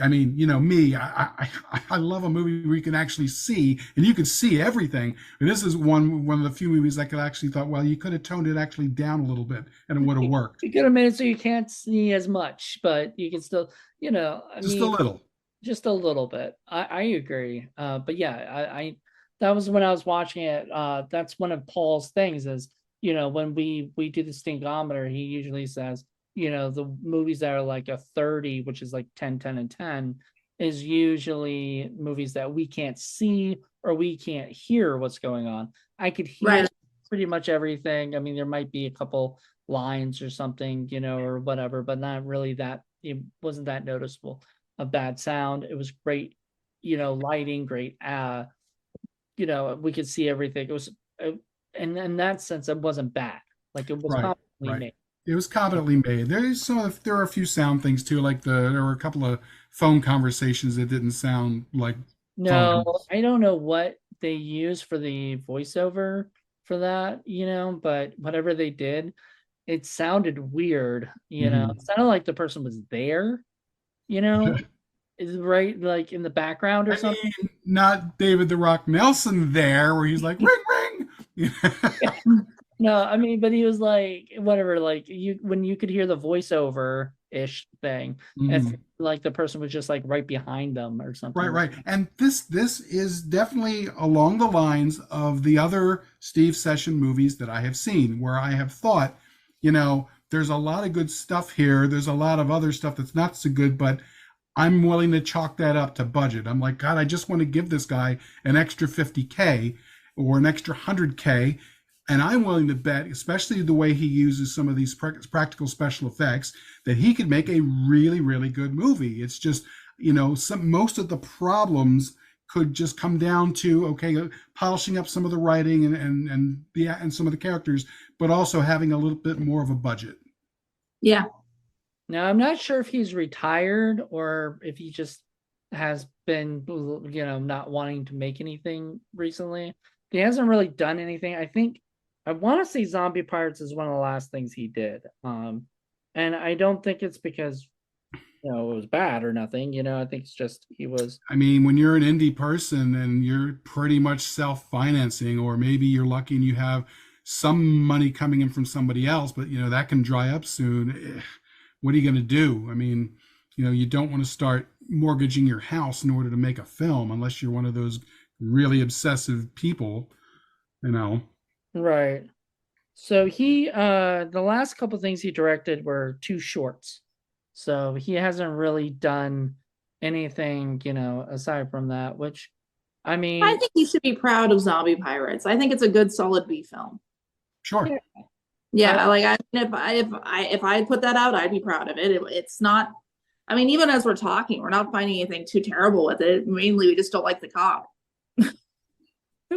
I mean, me, I love a movie where you can actually see, and you can see everything. And this is one of the few movies I could actually thought, well, you could have toned it actually down a little bit, and it would have worked. You could have made it so you can't see as much, but you can still, Just a little. just a little bit. I agree. But yeah, I that was when I was watching it. That's one of Paul's things is, when we do the stinkometer, he usually says, the movies that are like a 30, which is like 10, 10, and 10, is usually movies that we can't see or we can't hear what's going on. I could hear Right. pretty much everything. I mean, there might be a couple lines or something, or whatever, but not really that, it wasn't that noticeable. A bad sound. It was great, lighting, great. We could see everything. It was, and in that sense, it wasn't bad. Like it was Right, competently right. made. It was competently made. There are a few sound things too, like there were a couple of phone conversations that didn't sound like No, phones. I don't know what they use for the voiceover for that, but whatever they did, it sounded weird, Mhm. It sounded like the person was there, you know, is right like in the background or I something. mean, not David the Rock Nelson there, where he's like ring ring. No, I mean, but he was like whatever, like when you could hear the voiceover ish thing, if Mhm. like the person was just like right behind them or something. Right, right. And this is definitely along the lines of the other Steve Session movies that I have seen, where I have thought, there's a lot of good stuff here. There's a lot of other stuff that's not so good, but I'm willing to chalk that up to budget. I'm like, God, I just want to give this guy an extra 50K or an extra 100K. And I'm willing to bet, especially the way he uses some of these practical special effects, that he could make a really, really good movie. It's just, most of the problems could just come down to, okay, polishing up some of the writing and some of the characters, but also having a little bit more of a budget. Yeah. Now, I'm not sure if he's retired or if he just has been, not wanting to make anything recently. He hasn't really done anything. I want to say Zombie Pirates is one of the last things he did. And I don't think it's because, it was bad or nothing. I think it's just he was. I mean, when you're an indie person and you're pretty much self-financing, or maybe you're lucky and you have some money coming in from somebody else, but that can dry up soon. What are you going to do? I mean, you don't want to start mortgaging your house in order to make a film unless you're one of those really obsessive people, you know. Right. So the last couple things he directed were 2 shorts. So he hasn't really done anything, aside from that, which I I mean, think you should be proud of Zombie Pirates. I think it's a good, solid B film. Sure. Yeah, like if I put that out, I'd be proud of it. It's not. I mean, even as we're talking, we're not finding anything too terrible with it. Mainly, we just don't like the cop.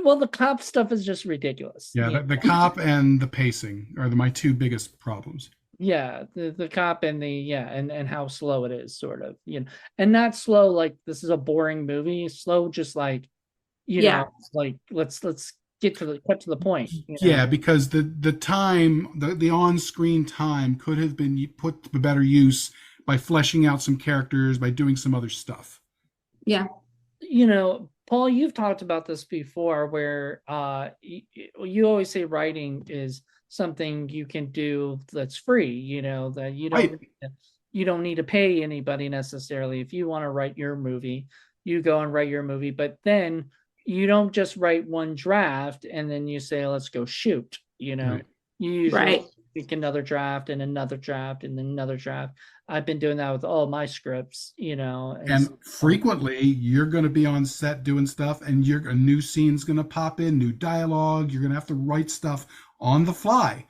well, the cop stuff is just ridiculous. Yeah, the cop and the pacing are my two biggest problems. Yeah, the cop and and how slow it is, sort of, and not slow like this is a boring movie. Slow, just like, Yeah. like let's cut to the point. Yeah, because the time, the on-screen time could have been put to better use by fleshing out some characters, by doing some other stuff. Yeah. Paul, you've talked about this before, where you always say writing is something you can do that's free. That Right. you don't need to pay anybody necessarily. If you want to write your movie, you go and write your movie, but then you don't just write one draft and then you say, let's go shoot. Right. You usually Right. Make another draft and another draft and then another draft. I've been doing that with all my scripts, And frequently you're going to be on set doing stuff, and a new scene's going to pop in, new dialogue. You're going to have to write stuff on the fly.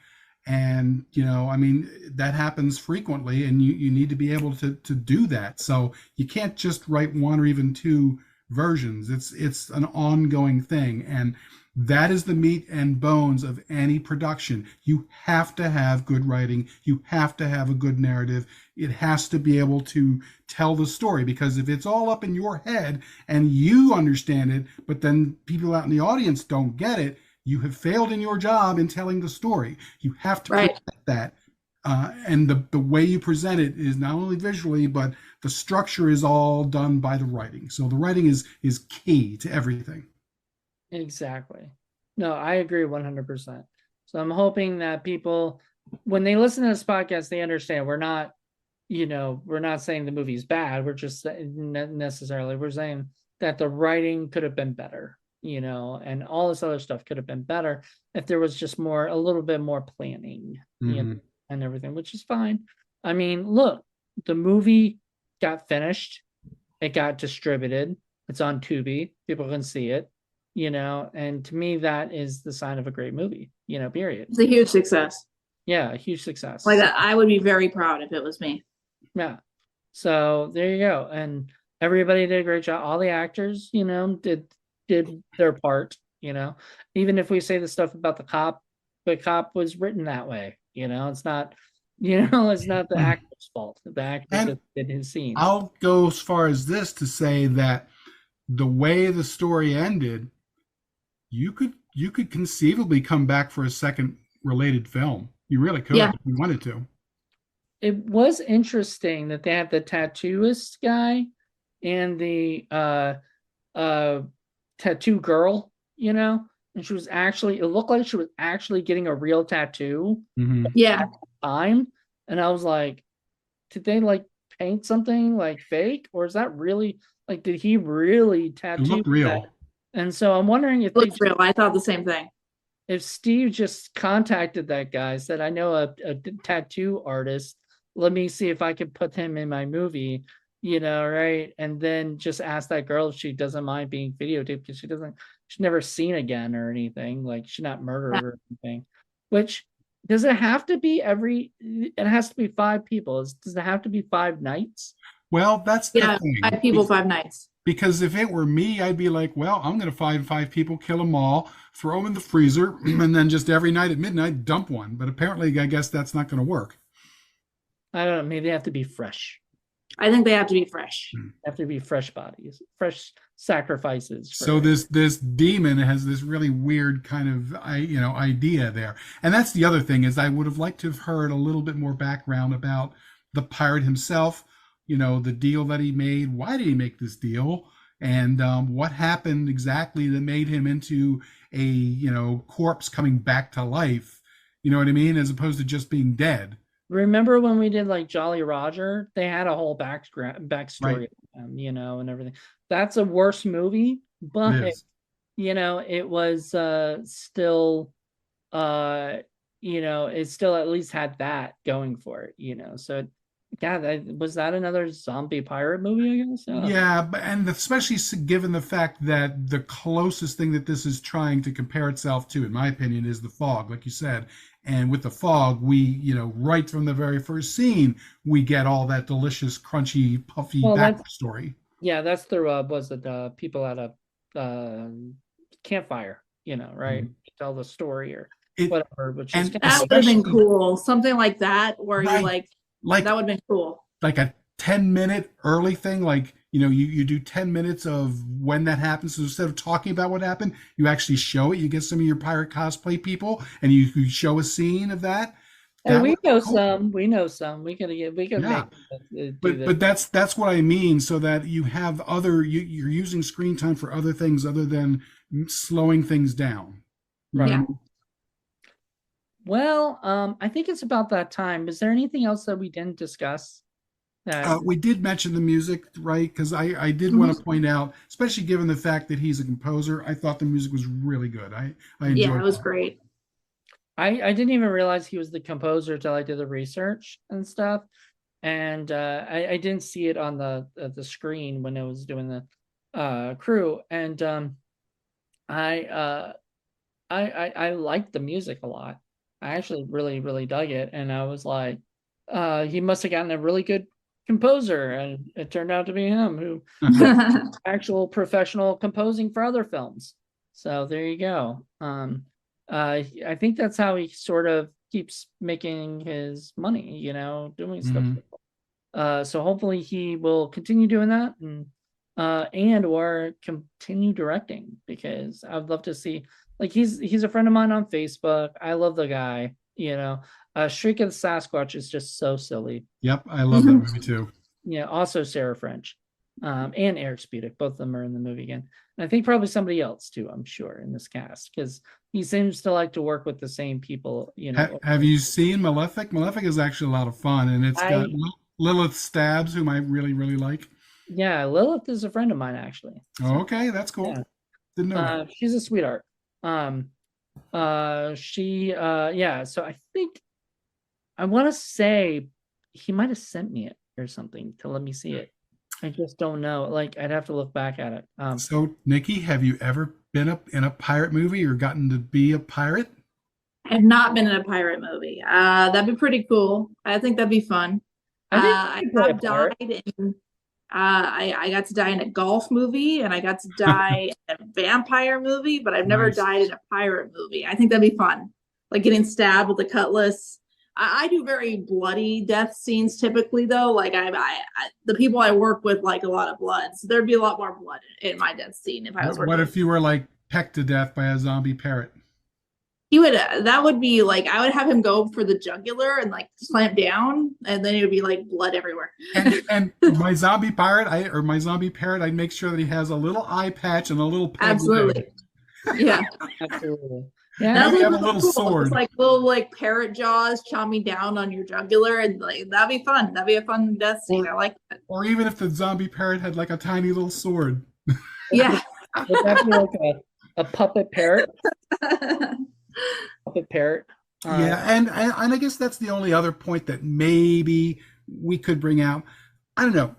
And, I mean, that happens frequently, and you need to be able to do that. So you can't just write one or even two versions. It's an ongoing thing. And that is the meat and bones of any production. You have to have good writing. You have to have a good narrative. It has to be able to tell the story, because if it's all up in your head and you understand it, but then people out in the audience don't get it, you have failed in your job in telling the story. You have to protect that. And the way you present it is not only visually, but the structure is all done by the writing. So the writing is key to everything. Exactly. No, I agree 100%. So I'm hoping that people, when they listen to this podcast, they understand we're not saying the movie's bad. We're just necessarily, we're saying that the writing could have been better, and all this other stuff could have been better if there was just a little bit more planning, and everything, which is fine. I mean, look, the movie got finished. It got distributed. It's on Tubi. People can see it. And to me, that is the sign of a great movie, period. It's a huge success. Yeah, a huge success. Like, I would be very proud if it was me. Yeah. So there you go. And everybody did a great job. All the actors, did their part, even if we say the stuff about the cop was written that way, it's not, it's not the actor's fault. The actor just did his scene. I'll go as far as this to say that the way the story ended, you could conceivably come back for a second related film. You really could if you wanted to. It was interesting that they have the tattooist guy and the tattoo girl, and she was actually, it looked like she was actually getting a real tattoo. Yeah. And I was like, did they like paint something like fake, or is that really like, did he really tattoo? It looked real. That? And so I'm wondering if it's real. I thought the same thing. If Steve just contacted that guy, said, I know a tattoo artist, let me see if I can put him in my movie, right? And then just ask that girl if she doesn't mind being videotaped, because she's never seen again or anything. Like, she's not murdered or anything. Which, does it have to be it has to be 5 people. Does it have to be 5 nights? Well, that's the thing. 5 people, 5 nights. Because if it were me, I'd be like, well, I'm going to find 5 people, kill them all, throw them in the freezer, and then just every night at midnight, dump one. But apparently, I guess that's not going to work. I don't know. Maybe they have to be fresh. I think they have to be fresh. They have to be fresh bodies, fresh sacrifices. So this demon has this really weird kind of idea there. And that's the other thing, is I would have liked to have heard a little bit more background about the pirate himself. The deal that he made. Why did he make this deal? And what happened exactly that made him into a corpse coming back to life? You know what I mean? As opposed to just being dead. Remember when we did like Jolly Roger? They had a whole backstory, and everything. That's a worse movie, but it was still, it still at least had that going for it, So. Yeah, was that another zombie pirate movie, I guess? Yeah, and especially given the fact that the closest thing that this is trying to compare itself to, in my opinion, is The Fog, like you said. And with The Fog, we, right from the very first scene, we get all that delicious, crunchy, puffy backstory. Yeah, that's the people at a campfire, right? Tell the story or whatever. Which is that would have been cool. Something like that, where you like that would have been cool. Like a 10-minute early thing, like, you do 10 minutes of when that happens. So instead of talking about what happened, you actually show it. You get some of your pirate cosplay people and you show a scene of that. And we know some. We know some. We can make but that's what I mean. So that you have you're using screen time for other things other than slowing things down. Right. Yeah. Well, I think it's about that time. Is there anything else that we didn't discuss? We did mention the music, right? Because I did want to point out, especially given the fact that he's a composer, I thought the music was really good. I enjoyed it. Yeah, it was great. I didn't even realize he was the composer till I did the research and stuff. And I didn't see it on the screen when I was doing the crew. And I uh I liked the music a lot. I actually really dug it, and I was like, he must have gotten a really good composer, and it turned out to be him who actual professional composing for other films. So there you go. I think that's how he sort of keeps making his money, doing stuff. So hopefully he will continue doing that, and or continue directing, because I'd love to see, like, he's a friend of mine on Facebook. I love the guy, Shriek of the Sasquatch is just so silly. Yep, I love that movie too. Yeah, also Sarah French, and Eric Spudic, both of them are in the movie again. And I think probably somebody else too, I'm sure, in this cast, because he seems to like to work with the same people, Have you seen Malefic? Malefic is actually a lot of fun, and it's got Lilith Stabs, whom I really like. Yeah, Lilith is a friend of mine, actually. Oh, okay, that's cool. Yeah. Didn't know that. She's a sweetheart. So I think, I want to say he might have sent me it or something to let me see it. I just don't know. Like, I'd have to look back at it. So, Nikki, have you ever been up in a pirate movie or gotten to be a pirate? I've not been in a pirate movie. That'd be pretty cool. I think that'd be fun. I have died in. I got to die in a golf movie, and I got to die in a vampire movie, but I've never died in a pirate movie. I think that'd be fun, like getting stabbed with a cutlass. I do very bloody death scenes typically, though. Like the people I work with like a lot of blood, so there'd be a lot more blood in my death scene if I was. What if you were like pecked to death by a zombie parrot? He would. That would be like, I would have him go for the jugular and like clamp down, and then it would be like blood everywhere. and my zombie parrot, I'd make sure that he has a little eye patch and a little peg. Absolutely. Yeah. Absolutely. Yeah, that have a little cool sword. It's like little parrot jaws chomping down on your jugular, and like that'd be fun. That'd be a fun death scene. I like that. Or even if the zombie parrot had like a tiny little sword. Yeah. Would that be like a puppet parrot? Puppet parrot. Yeah, and I guess that's the only other point that maybe we could bring out. I don't know.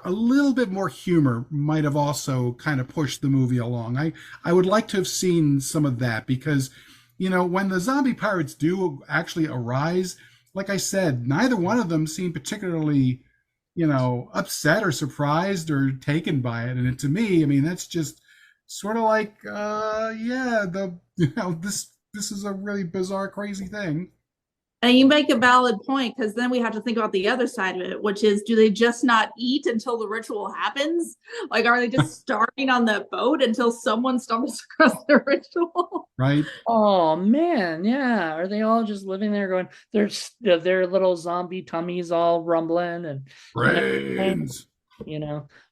A little bit more humor might have also kind of pushed the movie along. I would like to have seen some of that, because, when the zombie pirates do actually arise, like I said, neither one of them seemed particularly, upset or surprised or taken by it. And to me, I mean, that's just sort of like, this is a really bizarre, crazy thing. And you make a valid point, because then we have to think about the other side of it, which is, do they just not eat until the ritual happens? Like, are they just starving on the boat until someone stumbles across the ritual? Right. Oh man, yeah. Are they all just living there going, their little zombie tummies all rumbling and brains,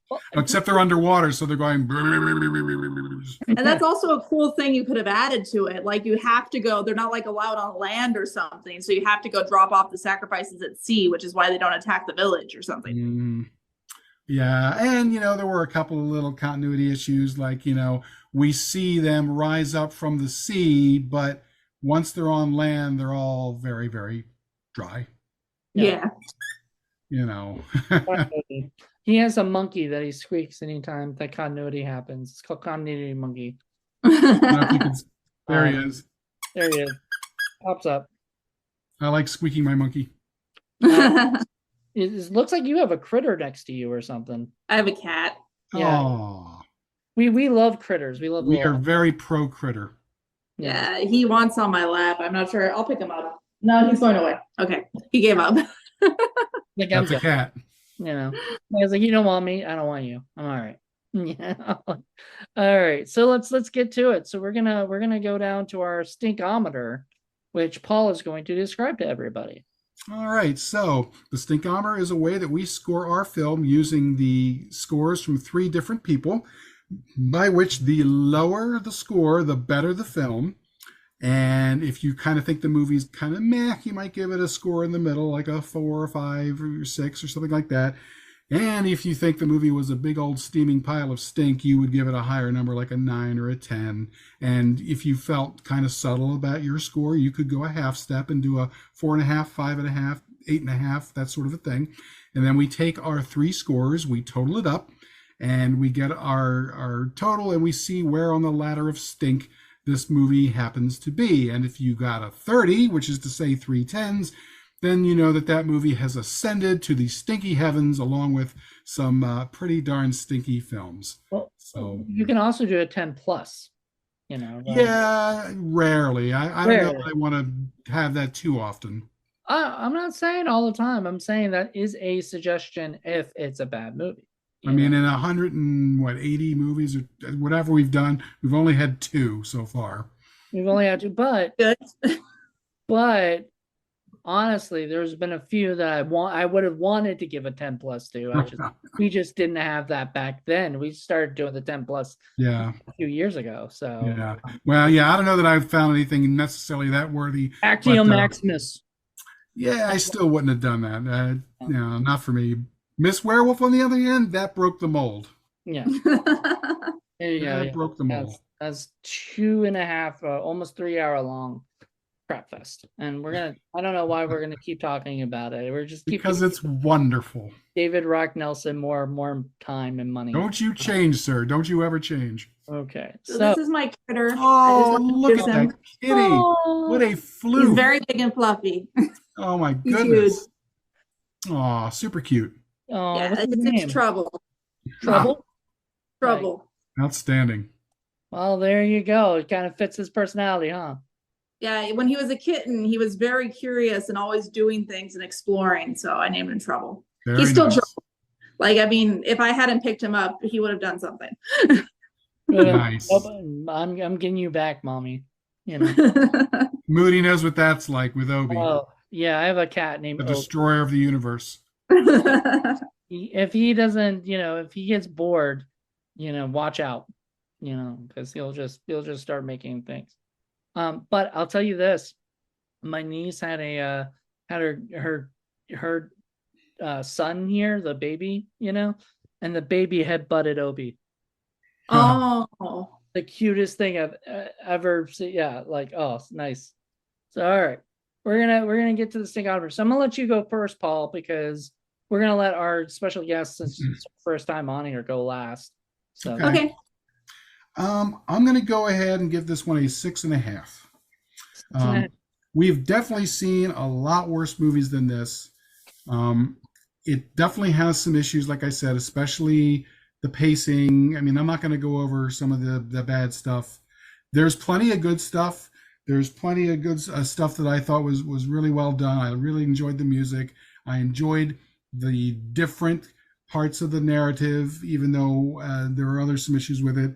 Well, except they're underwater, so they're going. And that's also a cool thing you could have added to it. Like, you have to go, they're not like allowed on land or something. So you have to go drop off the sacrifices at sea, which is why they don't attack the village or something. Yeah. And, there were a couple of little continuity issues. Like, we see them rise up from the sea, but once they're on land, they're all very, very dry. Yeah. He has a monkey that he squeaks anytime that continuity happens. It's called Continuity Monkey. There he is. There he is. Pops up. I like squeaking my monkey. It looks like you have a critter next to you or something. I have a cat. Yeah. Aww. We love critters. We are very pro critter. Yeah, he wants on my lap. I'm not sure. I'll pick him up. No, he's going away. Okay. He gave up. That's a cat. I was like, you don't want me, I don't want you. I'm all right. Yeah. All right. So let's get to it. So we're gonna go down to our stinkometer, which Paul is going to describe to everybody. All right. So the stinkometer is a way that we score our film using the scores from 3 different people, by which the lower the score, the better the film. And if you kind of think the movie's kind of meh, you might give it a score in the middle, like a 4 or 5 or 6 or something like that. And if you think the movie was a big old steaming pile of stink, you would give it a higher number, like a 9 or a 10. And if you felt kind of subtle about your score, you could go a half step and do a 4.5, 5.5, 8.5, that sort of a thing. And then we take our 3 scores, we total it up, and we get our total, and we see where on the ladder of stink this movie happens to be. And if you got a 30, which is to say 3 10s, then you know that that movie has ascended to the stinky heavens along with some pretty darn stinky films. Well, So you can also do a 10 plus, you know. yeah, rarely. I don't know if I want to have that too often. I'm not saying all the time. I'm saying that is a suggestion if it's a bad movie. I mean, in 180 movies or whatever we've done, we've only had 2 so far. We've only had 2, but Good. but honestly, there's been a few that I would have wanted to give a 10 plus to. We just didn't have that back then. We started doing the 10 plus Yeah. a few years ago. So yeah. Well, yeah, I don't know that I've found anything necessarily that worthy. Actio Maximus. Yeah, I still wouldn't have done that. No, not for me. Miss Werewolf, on the other hand, that broke the mold. Yeah. There you go. That broke the mold. That's 2.5, almost 3 hour long crap fest. And I don't know why we're gonna keep talking about it. We're just because it's wonderful. David Rock Nelson more time and money. Don't you change, sir. Don't you ever change. Okay. So this is my critter. Oh, look at that kitty. Oh. What a fluke. He's very big and fluffy. Oh my goodness. Oh, super cute. Oh, yeah, what's his name? it's Trouble. Trouble? Trouble. Outstanding. Well, there you go. It kind of fits his personality, huh? Yeah, when he was a kitten, he was very curious and always doing things and exploring. So I named him Trouble. Very He's still nice. Trouble. Like, I mean, if I hadn't picked him up, he would have done something. Nice. I'm getting you back, mommy. You know. Moody knows what that's like with Obi. Oh, yeah, I have a cat named The Obi. destroyer of the universe. If he doesn't, if he gets bored, watch out, because he'll just start making things. But I'll tell you this, my niece had her son here, the baby, and the baby had butted Obi. Oh, the cutest thing I've ever seen. Yeah, like, oh, nice. So all right, we're gonna get to the stink honor. So I'm gonna let you go first, Paul, because we're gonna let our special guest, since it's first time on here, go last. So okay. I'm gonna go ahead and give this one a 6.5. We've definitely seen a lot worse movies than this. It definitely has some issues, like I said, especially the pacing. I mean, I'm not going to go over some of the bad stuff. There's plenty of good stuff. There's plenty of good stuff that I thought was really well done. I really enjoyed the music. I enjoyed the different parts of the narrative, even though there were some issues with it.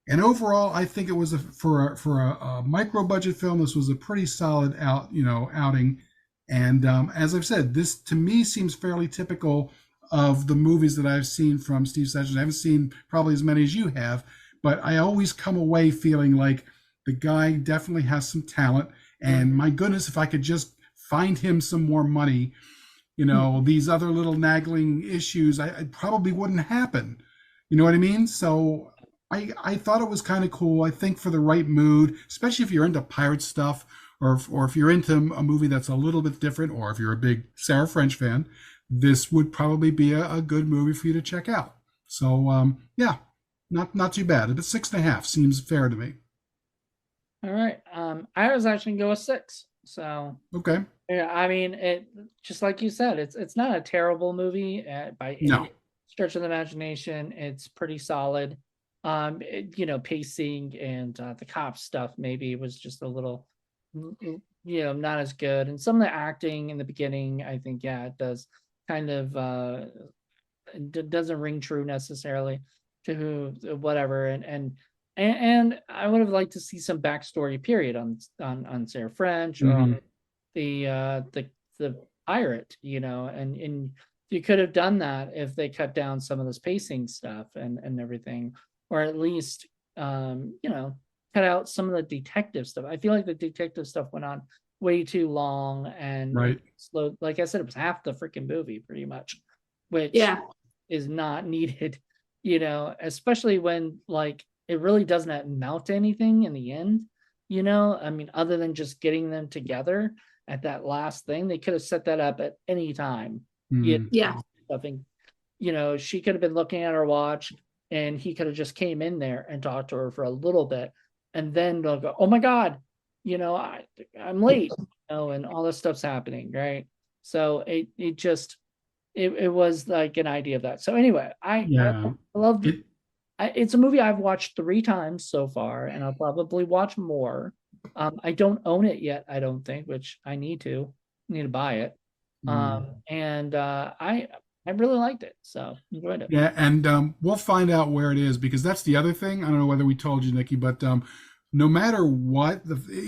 And overall, I think it was for a micro budget film. This was a pretty solid outing. And as I've said, this to me seems fairly typical of the movies that I've seen from Steve Sachs. I haven't seen probably as many as you have, but I always come away feeling like the guy definitely has some talent. And my goodness, if I could just find him some more money, these other little nagging issues, I probably wouldn't happen. You know what I mean? So I thought it was kind of cool. I think for the right mood, especially if you're into pirate stuff, or if you're into a movie that's a little bit different, or if you're a big Sarah French fan, this would probably be a good movie for you to check out. So yeah, not too bad. But 6.5 seems fair to me. All right. I was actually gonna go with 6. So okay. Yeah, I mean, it just like you said, it's not a terrible movie by any stretch of the imagination. It's pretty solid. Pacing and the cop stuff maybe was just a little, not as good. And some of the acting in the beginning, I think, it does kind of doesn't ring true necessarily to whatever. And I would have liked to see some backstory period on Sarah French or on the pirate, and you could have done that if they cut down some of this pacing stuff and everything, or at least cut out some of the detective stuff. I feel like the detective stuff went on way too long and right. slow. Like I said, it was half the freaking movie pretty much, which is not needed, especially when like it really doesn't amount to anything in the end. I mean, other than just getting them together at that last thing, they could have set that up at any time. Mm. Yeah. I think, she could have been looking at her watch and he could have just came in there and talked to her for a little bit. And then they'll go, oh my God, I'm late, and all this stuff's happening. Right. So it was like an idea of that. So anyway, I Yeah. love It, it's a movie I've watched 3 times so far, and I'll probably watch more. I don't own it yet, I don't think, which I need to buy it. And I really liked it, so enjoyed it. yeah, and we'll find out where it is because that's the other thing. I don't know whether we told you, Nikki, but no matter what,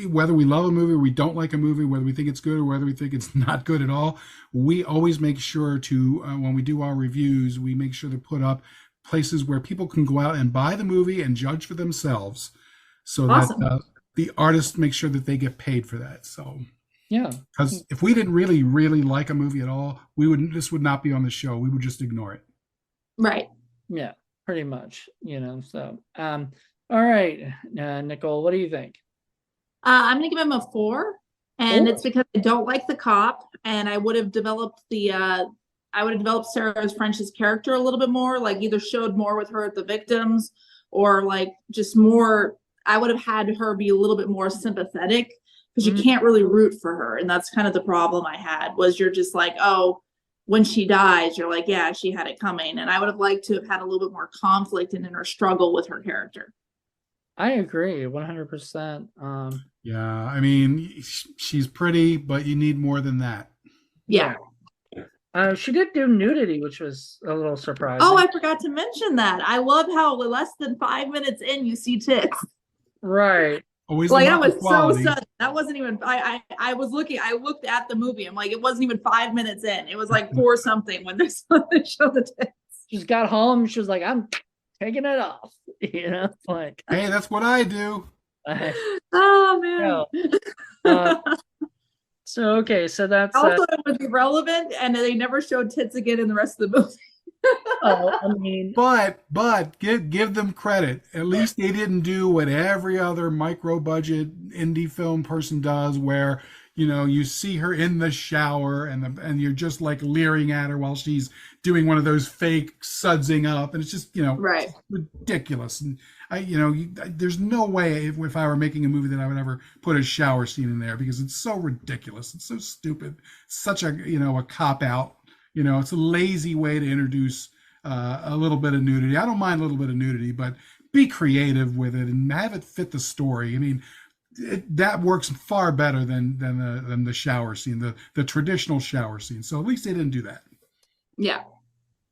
whether we love a movie or we don't like a movie, whether we think it's good or whether we think it's not good at all, we always make sure to, when we do our reviews, we make sure to put up places where people can go out and buy the movie and judge for themselves so Awesome. that the artists make sure that they get paid for that. So, Yeah. because if we didn't really, really like a movie at all, this would not be on the show. We would just ignore it. Right. Yeah, pretty much, so, all right, Nicole, what do you think? I'm gonna give him a 4, and it's because I don't like the cop, and I would have developed Sarah French's character a little bit more, like either showed more with her at the victims, or like just more. I would have had her be a little bit more sympathetic because you can't really root for her, and that's kind of the problem I had. Was you're just like, oh, when she dies, you're like, yeah, she had it coming, and I would have liked to have had a little bit more conflict in her struggle with her character. I agree 100%. Yeah, I mean, she's pretty, but you need more than that. Yeah. She did do nudity, which was a little surprising. Oh, I forgot to mention that. I love how less than 5 minutes in, you see tits. Right. Always like I was quality. so sudden. That wasn't even. I was looking. I looked at the movie. I'm like, it wasn't even 5 minutes in. It was like 4 something when they showed the tits. She got home. She was like, I'm taking it off. Like, hey, that's what I do. Oh man. So okay, so that's also it was irrelevant, and they never showed tits again in the rest of the movie. I mean, but give them credit. At least they didn't do what every other micro budget indie film person does, where you see her in the shower and you're just like leering at her while she's doing one of those fake sudsing up, and it's just right, ridiculous. And there's no way if I were making a movie that I would ever put a shower scene in there because it's so ridiculous. It's so stupid. Such a cop out. It's a lazy way to introduce a little bit of nudity. I don't mind a little bit of nudity, but be creative with it and have it fit the story. I mean, that works far better than the shower scene, the traditional shower scene. So at least they didn't do that. Yeah.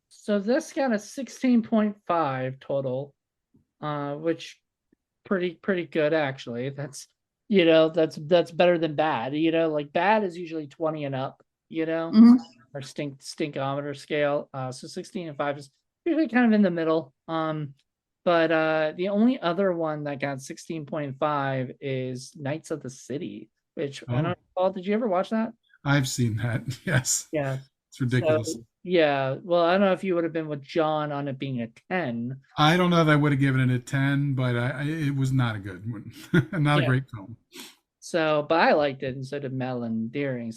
So this got a 16.5 total, which pretty good actually. That's that's better than bad. Like bad is usually 20 and up. Our stinkometer scale. So 16 and 5 is usually kind of in the middle. But the only other one that got 16.5 is Knights of the City, which I don't know, Paul, did you ever watch that? I've seen that. Yes. Yeah. It's ridiculous. So, yeah. Well, I don't know if you would have been with John on it being a 10. I don't know if I would have given it a 10, but it was not a good one. Not a great film. So, but I liked it, and so did Mel and Deering.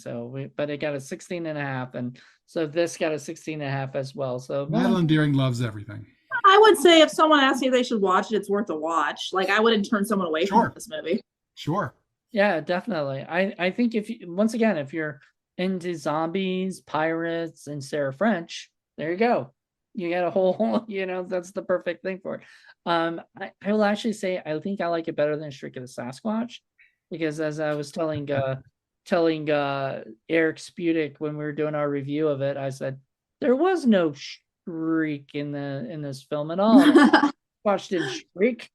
But it got a 16.5, and so this got a 16.5 as well. So Madeline Deering loves everything. I would say if someone asked me if they should watch it, it's worth a watch. Like I wouldn't turn someone away from this movie. Sure. Yeah, definitely. I think if you're into zombies, pirates, and Sarah French, there you go. You got a whole, that's the perfect thing for it. I will actually say I think I like it better than Shriek of the Sasquatch, because as I was telling Eric Sputic when we were doing our review of it, I said there was no shriek in this film at all. Watched didn't shriek,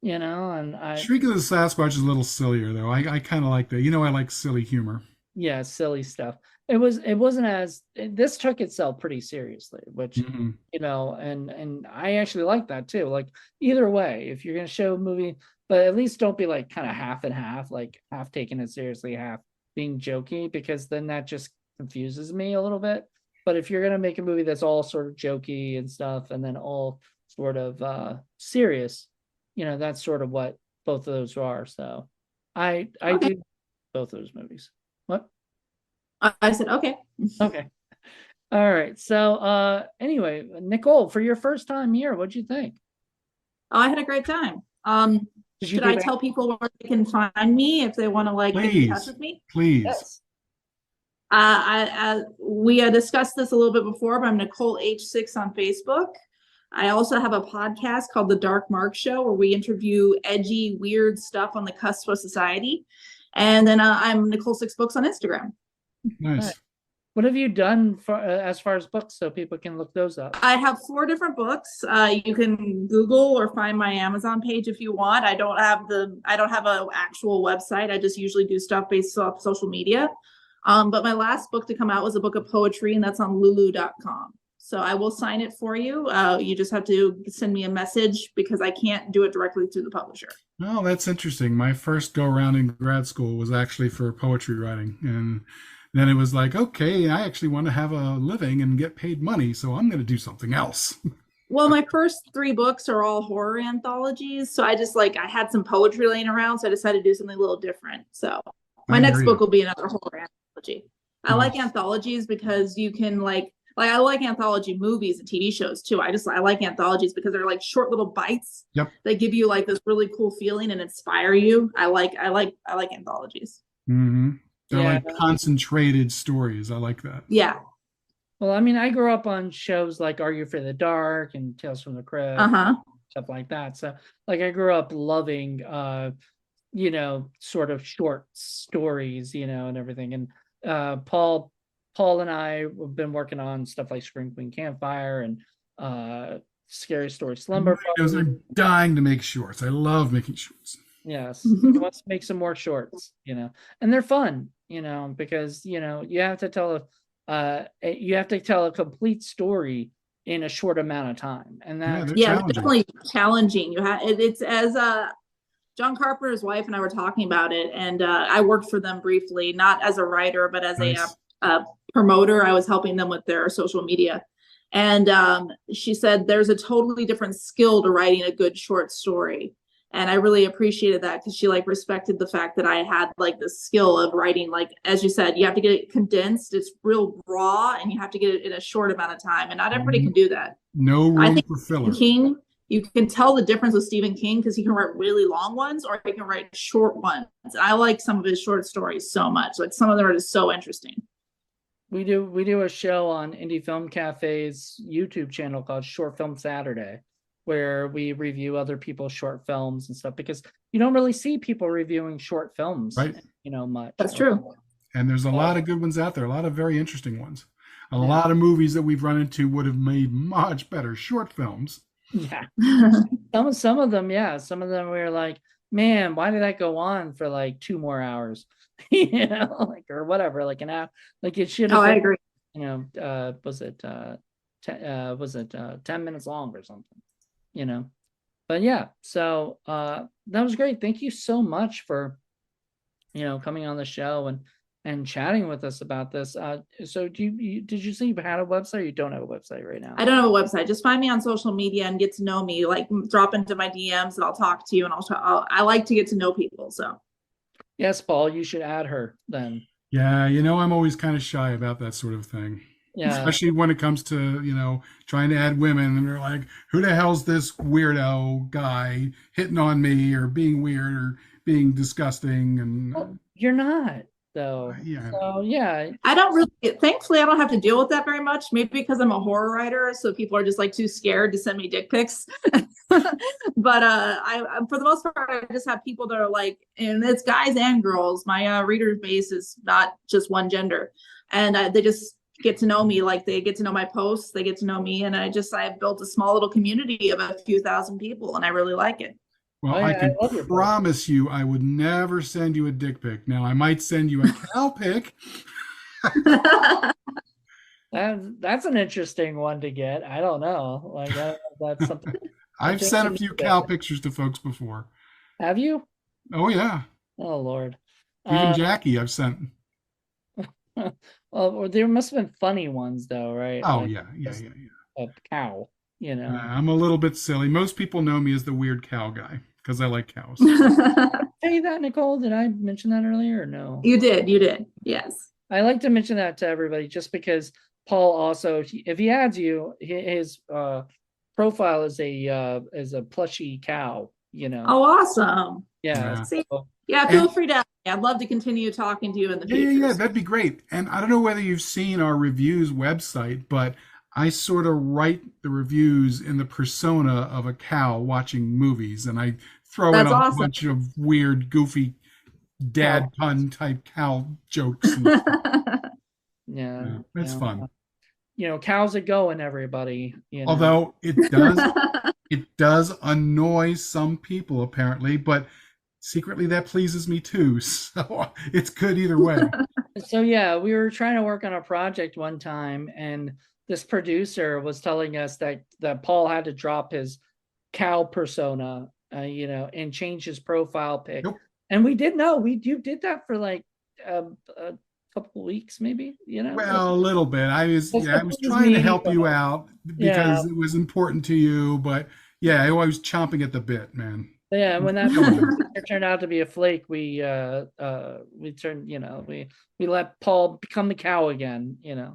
and Shriek of the Sasquatch is a little sillier though. I kind of like that. I like silly humor. Yeah, silly stuff. This took itself pretty seriously, which and I actually like that too. Like either way, if you're gonna show a movie, but at least don't be like kind of half and half, like half taking it seriously, half being jokey, because then that just confuses me a little bit. But if you're gonna make a movie that's all sort of jokey and stuff, and then all sort of serious, that's sort of what both of those are. So I Okay. do both of those movies. What? I said, okay. Okay. All right. So anyway, Nicole, for your first time here, what'd you think? Oh, I had a great time. Did you Should I get tell people where they can find me if they want to like get in touch Please, with me? please. Yes. We discussed this a little bit before, but I'm Nicole H Sixx on Facebook. I also have a podcast called The Dark Mark Show, where we interview edgy, weird stuff on the cusp of society. And then I'm Nicole Sixx Books on Instagram. Nice. Right. What have you done for as far as books so people can look those up? I have 4 different books. You can Google or find my Amazon page if you want. I don't have an actual website. I just usually do stuff based off social media. But my last book to come out was a book of poetry, and that's on lulu.com. So I will sign it for you. You just have to send me a message because I can't do it directly through the publisher. Oh, that's interesting. My first go around in grad school was actually for poetry writing. And then it was like, okay, I actually want to have a living and get paid money, so I'm going to do something else. Well, my first 3 books are all horror anthologies. So I had some poetry laying around, so I decided to do something a little different. So my next book will be another horror anthology. I like anthologies because you can I like anthology movies and TV shows too. I like anthologies because they're like short little bites. Yep. They give you like this really cool feeling and inspire you. I like anthologies. Mm-hmm. They're like concentrated stories. I like that. Yeah. Well, I mean, I grew up on shows like Are You Afraid of the Dark and Tales from the Crypt, stuff like that. So like I grew up loving sort of short stories, and everything. And Paul and I have been working on stuff like Scream Queen Campfire and Scary Story Slumber Those are dying to make shorts. I love making shorts. Yes, let's make some more shorts, and they're fun, because you have to tell a complete story in a short amount of time, and that's definitely challenging. It's as John Carpenter's wife and I were talking about it, and I worked for them briefly, not as a writer, but as a promoter. I was helping them with their social media. And she said there's a totally different skill to writing a good short story. And I really appreciated that because she respected the fact that I had the skill of writing, as you said, you have to get it condensed. It's real raw and you have to get it in a short amount of time. And not everybody can do that. No room for filler. King, you can tell the difference with Stephen King because he can write really long ones or he can write short ones. And I like some of his short stories so much. Some of them are just so interesting. We do a show on Indie Film Cafe's YouTube channel called Short Film Saturday, where we review other people's short films and stuff, because you don't really see people reviewing short films, right? Much. That's true. And there's a lot of good ones out there, a lot of very interesting ones. A lot of movies that we've run into would have made much better short films. Yeah. some of them, yeah. Some of them we were like, man, why did that go on for 2 more hours? Or whatever, an hour. It should have. I agree. Was it 10 minutes long or something? But yeah, so that was great. Thank you so much for coming on the show and chatting with us about this. So did you say you had a website or you don't have a website right now? I don't have a website. Just find me on social media and get to know me. Drop into my DMs and I'll talk to you, and I like to get to know people. So yes, Paul, you should add her then. Yeah, I'm always kind of shy about that sort of thing. Yeah. Especially when it comes to, trying to add women, and they're like, who the hell's this weirdo guy hitting on me or being weird or being disgusting? And you're not, though. Yeah. So yeah. Thankfully I don't have to deal with that very much. Maybe because I'm a horror writer, so people are just too scared to send me dick pics. But I for the most part, I just have people that are and it's guys and girls. My reader base is not just one gender, and they just get to know me. They get to know my posts, they get to know me, and I've built a small little community of a few thousand people, and I really like it. Well, I can promise you I would never send you a dick pic. Now, I might send you a cow pic. That's an interesting one to get. I don't know. That's something. I've sent a few cow pictures to folks before. Have you? Oh, yeah. Oh, Lord. Even Jackie I've sent. Well, there must have been funny ones though, right? Oh Like yeah, yeah, just yeah, yeah. a cow, you know. I'm a little bit silly. Most people know me as the weird cow guy because I like cows. Say that, Nicole. Did I mention that earlier or no? You did. Yes. I like to mention that to everybody just because Paul also, if he adds you, his profile is a plushy cow, you know. Oh, awesome. Yeah. Yeah. See, So, yeah, feel And free to. I'd love to continue talking to you in the yeah, yeah, future. yeah, that'd be great. And I don't know whether you've seen our reviews website, but I sort of write the reviews in the persona of a cow watching movies, and I throw in That's a whole awesome. bunch of weird, goofy cow. dad pun type cow jokes and stuff. Yeah. Yeah, it's fun. Cows are going, everybody, Although it does annoy some people apparently, but secretly that pleases me too. So it's good either way. So yeah, we were trying to work on a project one time, and this producer was telling us that Paul had to drop his cow persona, and change his profile pic. Nope. And we did know you did that for like a couple of weeks, maybe. Well, a little bit. I was Excuse trying to me, help but you out yeah, because it was important to you, but yeah, I was chomping at the bit, man. yeah. When that Come on. producer turned out to be a flake, we turned, we let Paul become the cow again, 'cause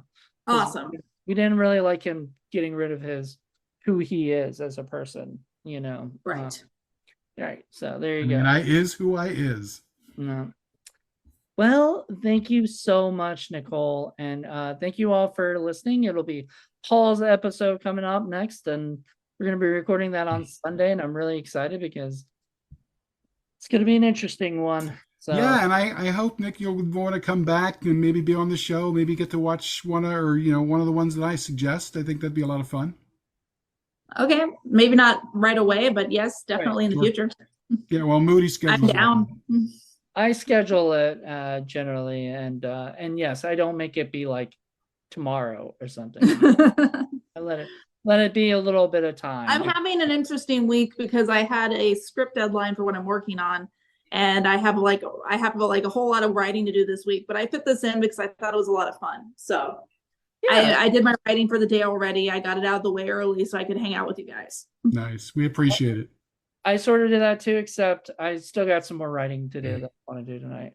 Awesome. we didn't really like him getting rid of who he is as a person, Right. right. So there you And go. I is who I is. No. Well, thank you so much, Nicole, and thank you all for listening. It'll be Paul's episode coming up next, and we're going to be recording that on Sunday, and I'm really excited because it's going to be an interesting one. So Yeah, and I hope Nick you'll want to come back and maybe be on the show, maybe get to watch one of the ones that I suggest. I think that'd be a lot of fun. Okay. Maybe not right away, but yes, right. definitely in the Sure. future. Yeah, well, Moody's I'm schedule's down. I schedule it generally, and yes, I don't make it be like tomorrow or something. I let it be a little bit of time. I'm having an interesting week because I had a script deadline for what I'm working on, and I have like a whole lot of writing to do this week. But I fit this in because I thought it was a lot of fun. So Yeah. I did my writing for the day already. I got it out of the way early so I could hang out with you guys. nice. We appreciate it. I sort of did that too, except I still got some more writing to do that I want to do tonight.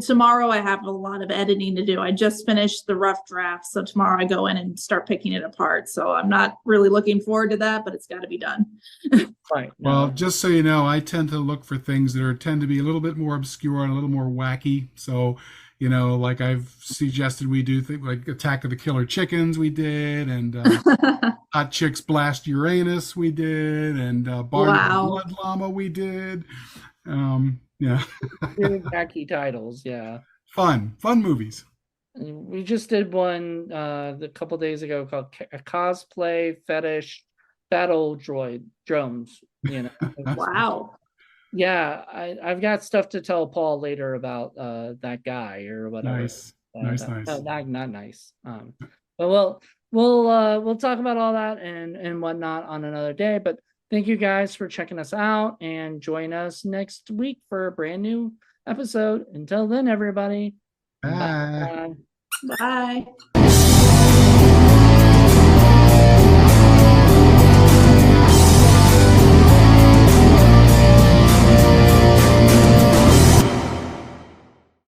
Tomorrow I have a lot of editing to do. I just finished the rough draft. So tomorrow I go in and start picking it apart. So I'm not really looking forward to that, but it's got to be done. Right. Well, just so you know, I tend to look for things that tend to be a little bit more obscure and a little more wacky. So, like I've suggested we do things like Attack of the Killer Chickens we did, and Hot Chicks Blast Uranus we did, and Barney the Wow. Blood Llama we did. Yeah. Really wacky titles, yeah. Fun movies. We just did one a couple days ago called Cosplay Fetish Battle Drones. Wow. Yeah, I've got stuff to tell Paul later about that guy or whatever. Nice. Nice. No, not nice. But we'll talk about all that and whatnot on another day. But thank you guys for checking us out, and join us next week for a brand new episode. Until then, everybody. Bye. Bye.